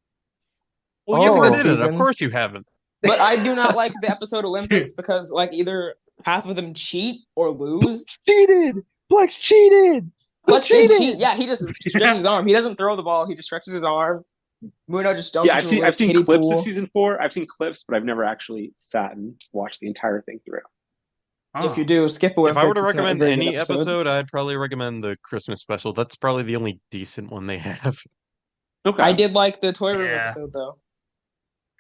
Well, you haven't season. it. Of course you haven't. But I do not like the episode Olympics because like either half of them cheat or lose. Cheated. Flex cheated. Flex cheat. Yeah, he just stretches his arm. He doesn't throw the ball. He just stretches his arm. Muno just jumps. Yeah, I've seen clips pool. of season 4. I've seen clips, but I've never actually sat and watched the entire thing through. If you do, skip Olympics. If I were to recommend any episode, I'd probably recommend the Christmas special. That's probably the only decent one they have. Okay. I did like the toy room episode though.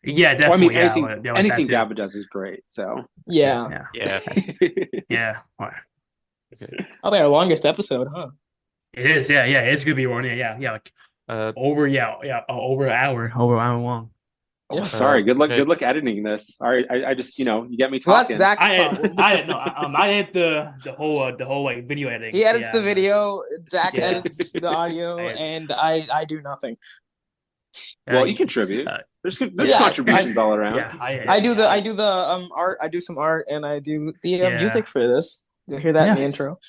Yeah, definitely. Anything Gabba does is great. So yeah. Yeah. Okay, our longest episode, huh? It is. Yeah. It's gonna be one. Yeah. Like over an hour long. Yeah. Sorry. Good luck editing this. All right. I just you get me talking. Well, that's Zach's I edit the whole like video editing. He edits the video. Zach edits the audio, and I do nothing. Well, you contribute. There's contributions all around. Yeah, I do the art. I do some art, and I do the music for this. You'll hear that in the intro.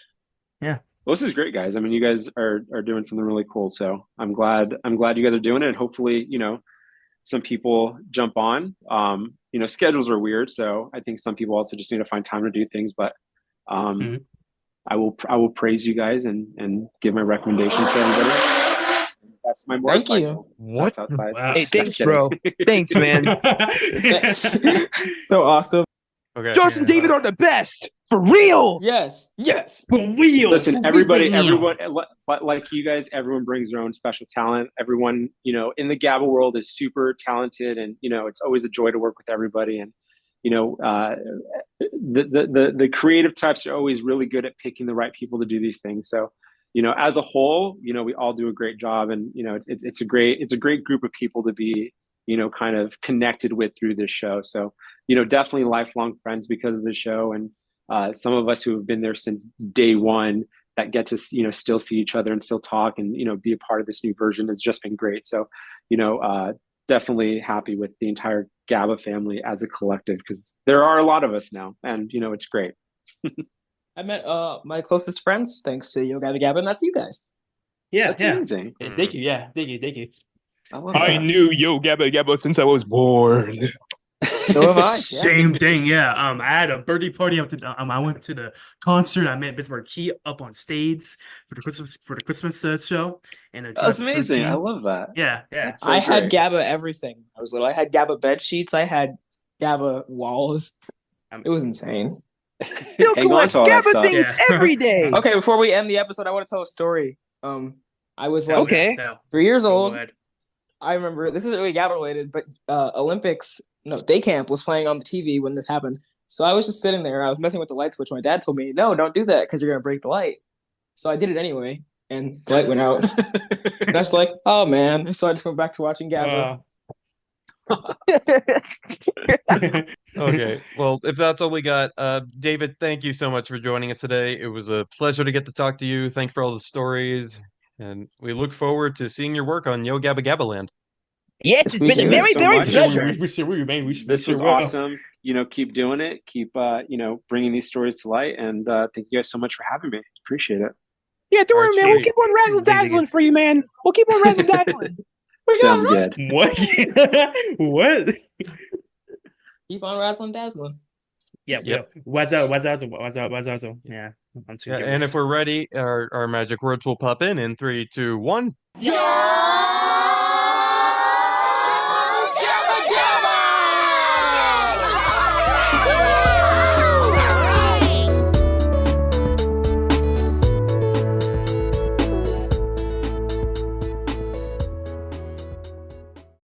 Yeah. Well, this is great, guys. I mean, you guys are doing something really cool. So I'm glad you guys are doing it. And hopefully, some people jump on. Schedules are weird, so I think some people also just need to find time to do things. But I will praise you guys and give my recommendations to everybody. That's my motorcycle. Thank you. What's outside? Wow. Hey, thanks, bro. Thanks, man. So awesome. Okay. Josh and David are the best. For real. Yes. For real. Listen, everybody, everyone, like you guys, everyone brings their own special talent. Everyone, in the Gabba world is super talented, and it's always a joy to work with everybody. And the creative types are always really good at picking the right people to do these things. So, as a whole, we all do a great job, and it's a great group of people to be, kind of connected with through this show. So, definitely lifelong friends because of the show, and some of us who have been there since day one that get to still see each other and still talk and be a part of this new version has just been great. So, definitely happy with the entire Gabba family as a collective because there are a lot of us now, and it's great. I met my closest friends thanks to Yo Gabba Gabba, and that's you guys. Yeah, that's amazing. Thank you. Yeah, thank you. I knew Yo Gabba Gabba since I was born. So have I. Yeah. Same thing. Yeah. I had a birthday party. I went to the concert. I met Bismarck Key up on stage for the Christmas show. And that's amazing. I love that. Yeah. So I had Gabba everything. I was little. I had Gabba bed sheets. I had Gabba walls. It was insane. Still collect Gabba things every day. Okay, before we end the episode, I want to tell a story. I was like 3 years old. I remember this isn't really Gabba related, but day camp was playing on the TV when this happened. So I was just sitting there. I was messing with the light switch. My dad told me, "No, don't do that because you're gonna break the light." So I did it anyway, and the light went out. And I was like, "Oh man!" So I just went back to watching Gabba. Okay, well, if that's all we got, David, thank you so much for joining us today. It was a pleasure to get to talk to you. Thanks for all the stories, and we look forward to seeing your work on Yo Gabba Gabba Land. Yes, it's been a very, very pleasure. This was awesome. Keep doing it. Keep, bringing these stories to light. And thank you guys so much for having me. Appreciate it. Yeah, don't worry, man. We'll keep on razzle dazzling for you, man. We'll keep on razzle dazzling. Sounds good. What? What? Keep on razzling dazzling. Yeah, Yep. wazazo. Yeah, I'm too Yeah, and if we're ready, our magic words will pop in 3, 2, 1. Yo!